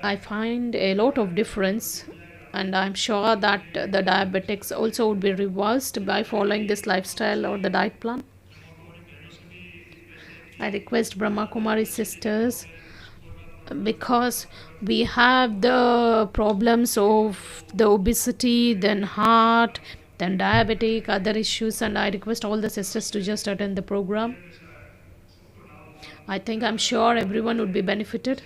I find a lot of difference, and I'm sure that the diabetics also would be reversed by following this lifestyle or the diet plan. I request Brahma Kumaris sisters, because we have the problems of the obesity, then heart, then diabetic, other issues, and I request all the sisters to just attend the program. I'm sure everyone would be benefited.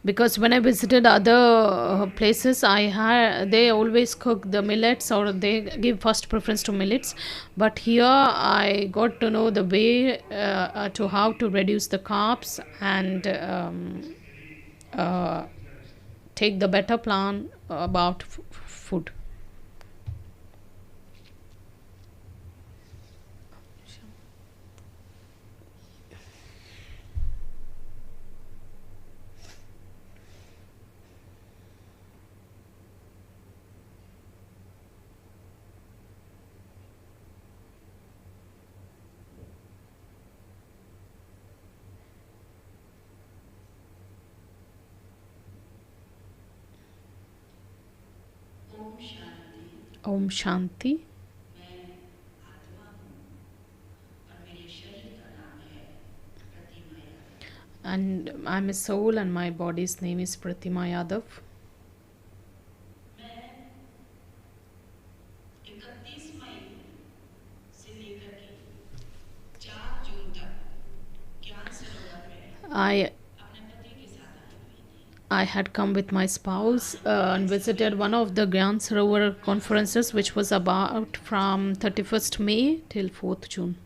Because when I visited other places, they always cook the millets, or they give first preference to millets, but here I got to know the way to how to reduce the carbs, and uh, take the better plan about food. Om Shanti. And I'm a soul, and my body's name is Pratima Yadav. I I had come with my spouse and visited one of the Gyan Sarovar conferences, which was about from 31st May till 4th June.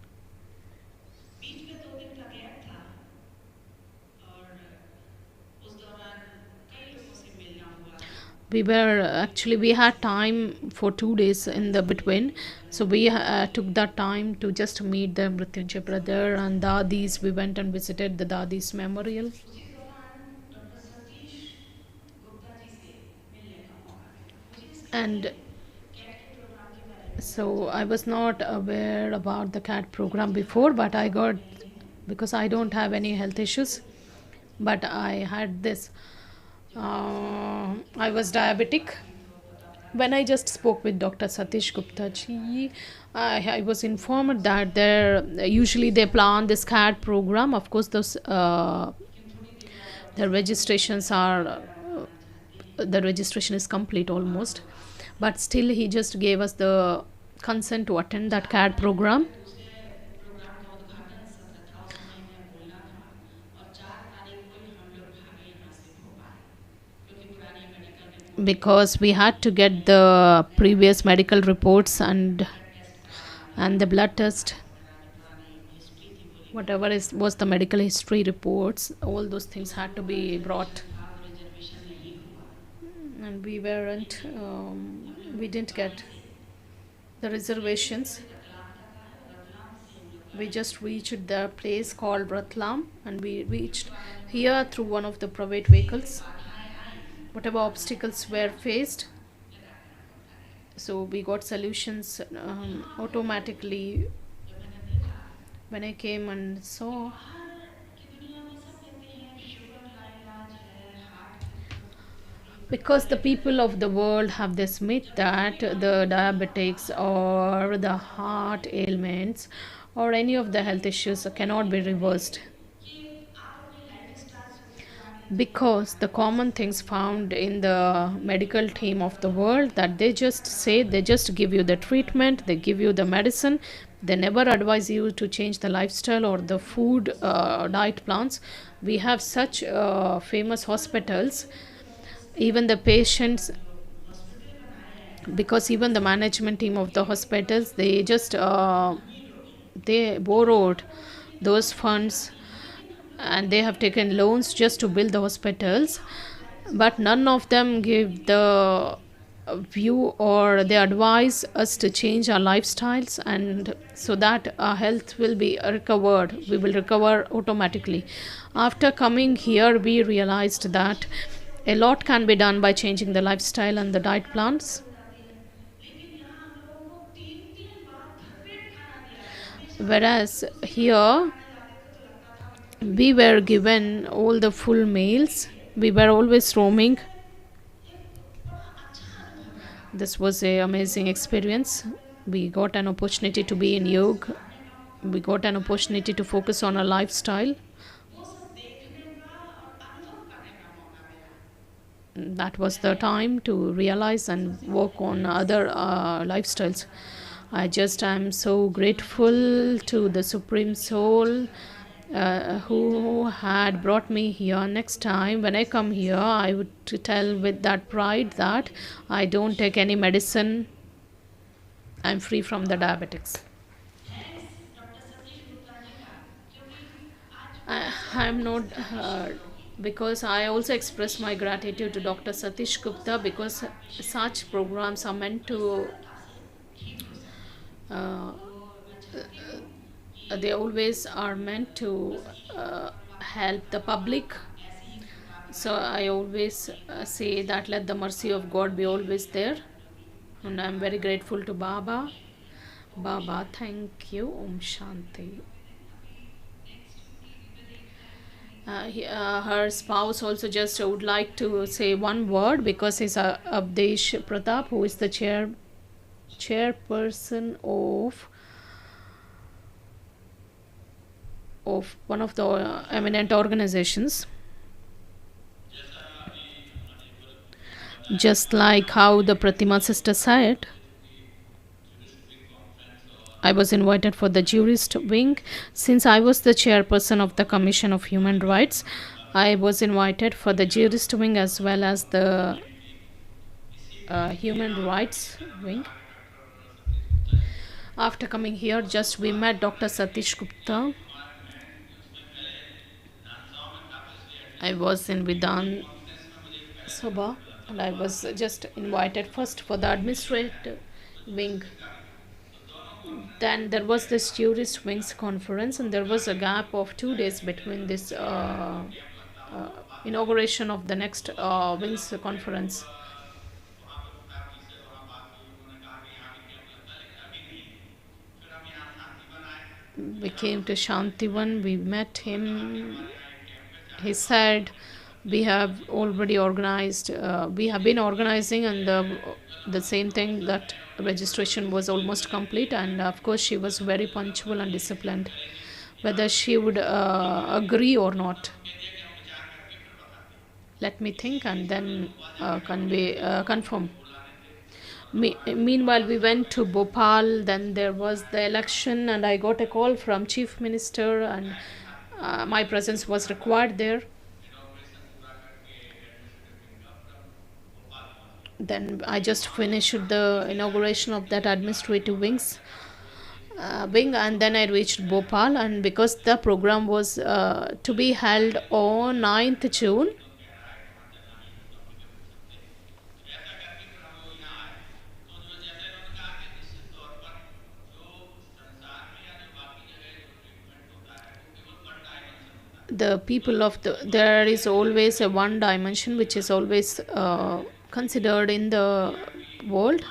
We had time for 2 days in the between, so we took that time to just meet the Mrityunjay brother and Dadis. We went and visited the Dadis memorial. And so I was not aware about the CAT program before, but I got, because I don't have any health issues, but I had this. I was diabetic. When I just spoke with Dr. Satish Gupta ji, I was informed that there usually they plan this CAT program. Of course, those the registrations are the registration is complete almost, but still he just gave us the consent to attend that CAD program, because we had to get the previous medical reports and the blood test, whatever is was the medical history reports, all those things had to be brought, and we didn't get the reservations. We just reached the place called Ratlam, and we reached here through one of the private vehicles. Whatever obstacles were faced, so we got solutions automatically when I came and saw. Because the people of the world have this myth that the diabetics or the heart ailments or any of the health issues cannot be reversed, because the common things found in the medical team of the world, that they just say, they just give you the treatment, they give you the medicine, they never advise you to change the lifestyle or the food diet plans. We have such famous hospitals, even the patients, because even the management team of the hospitals, they just they borrowed those funds and they have taken loans just to build the hospitals, but none of them give the view or they advise us to change our lifestyles, and so that our health will be recovered, we will recover automatically. After coming here, we realized that a lot can be done by changing the lifestyle and the diet plans. Whereas here we were given all the full meals, we were always roaming. This was a amazing experience. We got an opportunity to be in yoga, we got an opportunity to focus on our lifestyle. That was the time to realize and work on other lifestyles. I just am so grateful to the Supreme Soul who had brought me here. Next time when I come here, I would tell with that pride that I don't take any medicine. I'm free from the diabetics. I'm not, because I also express my gratitude to Dr. Satish Gupta, because such programs are meant to, uh, they always are meant to help the public. So I always say that let the mercy of God be always there, and I'm very grateful to Baba. Baba, thank you. Om Shanti. Her spouse also just would like to say one word, because he's Abdesh Pratap, who is the chairperson of one of the eminent organizations. Just like how the Pratima sister said, I was invited for the jurist wing. Since I was the chairperson of the Commission of Human Rights, I was invited for the jurist wing as well as the human rights wing. After coming here, just we met Dr. Satish Gupta. I was in Vidhan Sabha, and I was just invited first for the administrative wing. Then there was this jurist wings conference, and there was a gap of 2 days between this inauguration of the next wings conference. We came to Shantivan, we met him. He said, we have already organized, we have been organizing, and the same thing, that registration was almost complete, and of course she was very punctual and disciplined, whether she would agree or not. Let me think and then confirm. Meanwhile, we went to Bhopal. Then there was the election, and I got a call from Chief Minister, and my presence was required there. Then I just finished the inauguration of that administrative wing, and then I reached Bhopal. And because the program was to be held on 9th June, the people of there is always a one dimension which is always considered in the world,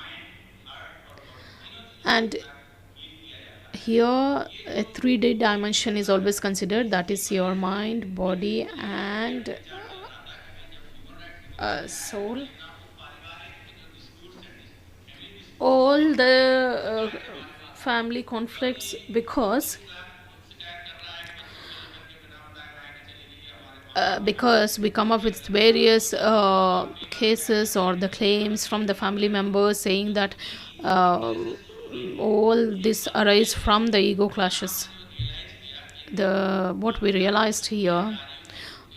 and here a 3D dimension is always considered, that is your mind, body, and soul. All the family conflicts, because we come up with various cases or the claims from the family members saying that all this arise from the ego clashes. What we realized here,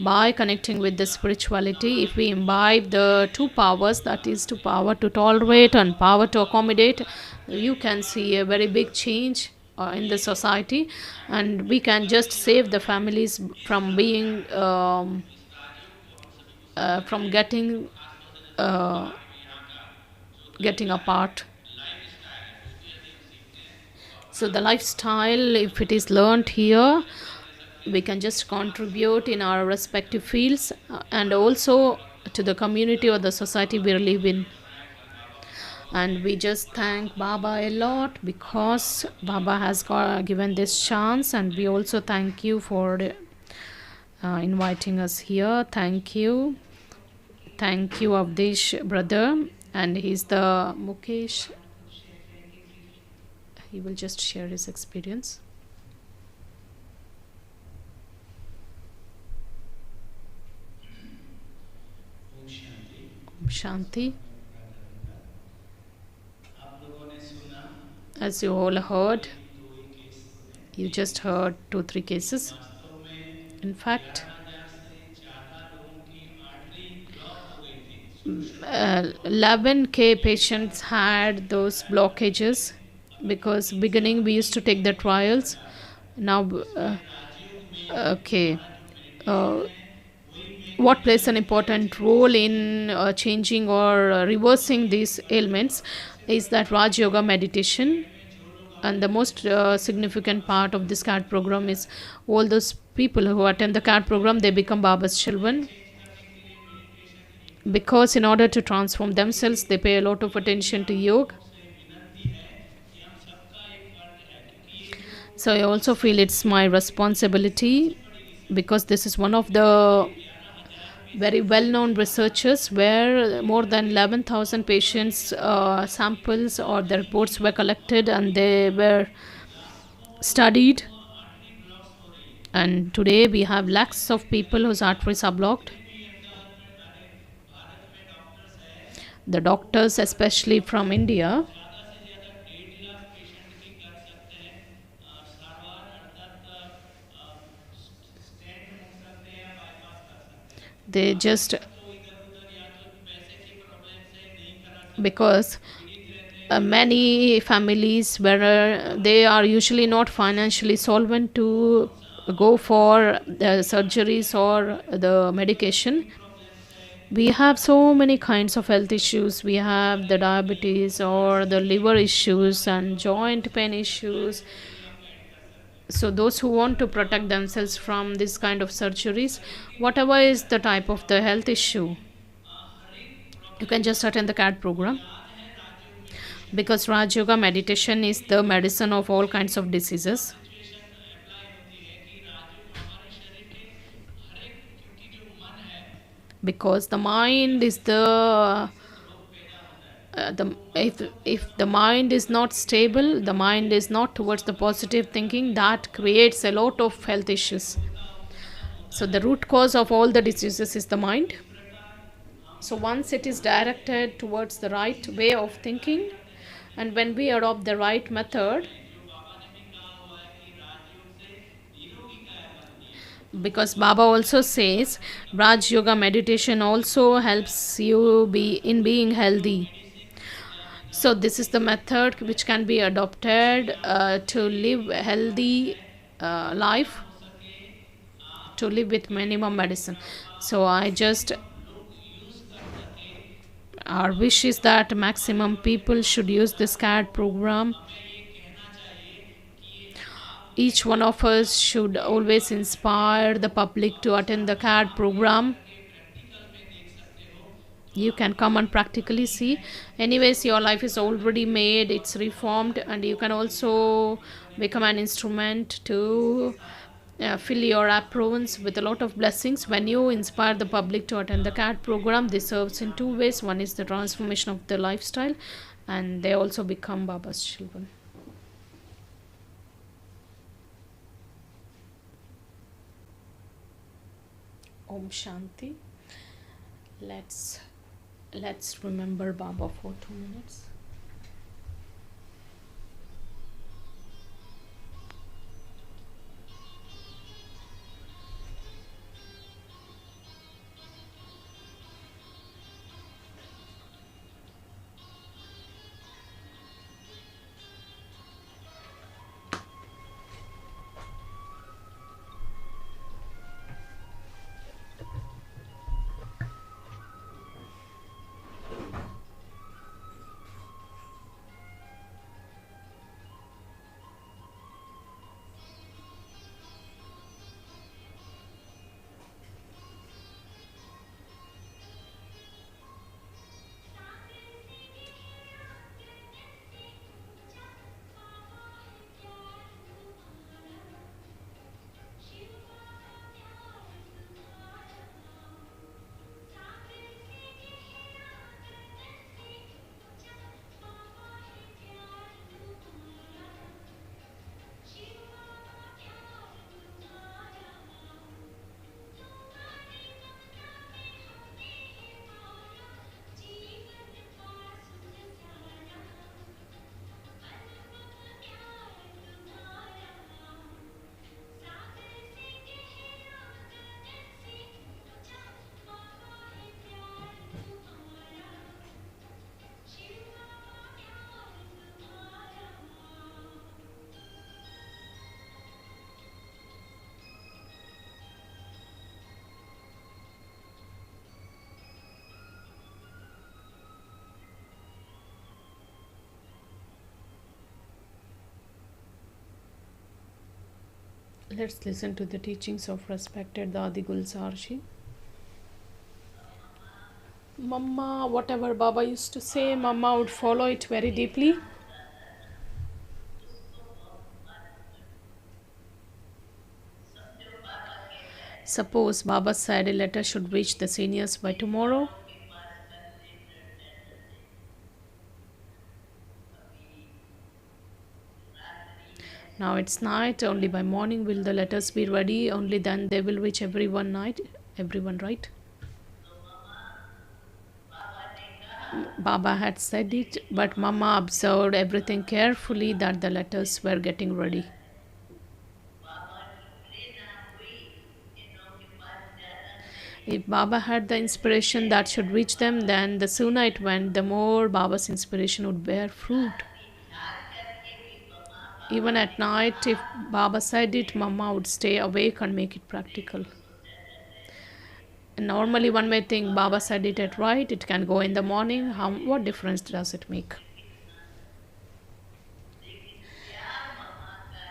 by connecting with the spirituality, if we imbibe the two powers, that is to power to tolerate and power to accommodate, you can see a very big change in the society, and we can just save the families from being from getting apart. So the lifestyle, if it is learned here, we can just contribute in our respective fields, and also to the community or the society we live in. And we just thank Baba a lot, because Baba has given this chance, and we also thank you for inviting us here. Thank you Avdesh brother, and he's the Mukesh. He will just share his experience. Shanti. As you all heard, you just heard 2-3 cases. In fact, 11K patients had those blockages, because beginning we used to take the trials. Now, okay. What plays an important role in changing or reversing these ailments is that Raj Yoga meditation. And the most significant part of this CAD program is all those people who attend the CAD program, they become Baba's children. Because in order to transform themselves, they pay a lot of attention to yoga. So I also feel it's my responsibility, because this is one of the very well-known researchers where more than 11,000 patients samples or the reports were collected, and they were studied. And today we have lakhs of people whose arteries are blocked. The doctors, especially from India, they just, because many families where they are usually not financially solvent to go for the surgeries or the medication. We have so many kinds of health issues. We have the diabetes or the liver issues and joint pain issues. So those who want to protect themselves from this kind of surgeries, whatever is the type of the health issue, you can just attend the CAD program, because Raj Yoga meditation is the medicine of all kinds of diseases. because the mind is if the mind is not stable, the mind is not towards the positive thinking, that creates a lot of health issues. So the root cause of all the diseases is the mind. So once it is directed towards the right way of thinking, and when we adopt the right method, because Baba also says Raj Yoga meditation also helps you be in being healthy. So this is the method which can be adopted to live a healthy life, to live with minimum medicine. So I just, our wish is that maximum people should use this CAD program. Each one of us should always inspire the public to attend the CAD program. You can come and practically see. Anyways, your life is already made, it's reformed, and you can also become an instrument to fill your approach with a lot of blessings when you inspire the public to attend the CAD program. This serves in two ways. One is the transformation of the lifestyle, and they also become Baba's children. Om Shanti. Let's remember Baba for 2 minutes. Let's listen to the teachings of respected Dadi Gulzarji. Mama, whatever Baba used to say, Mama would follow it very deeply. Suppose Baba said a letter should reach the seniors by tomorrow. Now it's night, only by morning will the letters be ready, only then they will reach everyone, right? Baba had said it, but Mama observed everything carefully that the letters were getting ready. If Baba had the inspiration that should reach them, then the sooner it went, the more Baba's inspiration would bear fruit. Even at night, if Baba said it, Mama would stay awake and make it practical. And normally one may think Baba said it at right, it can go in the morning. What difference does it make?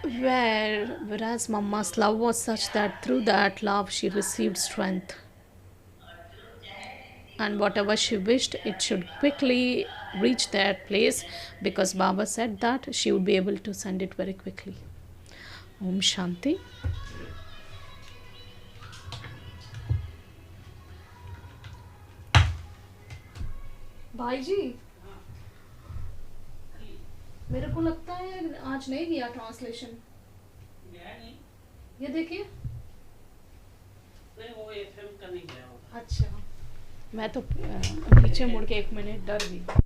Whereas Mama's love was such that through that love she received strength. And whatever she wished, it should quickly reach that place, because Baba said that she would be able to send it very quickly. Om Shanti. भाई जी, मेरे को लगता है आज नहीं गया translation. ये देखिए। नहीं, वो एफएम का नहीं गया होगा। अच्छा, मैं तो पीछे मुड़ के 1 मिनट डर गई।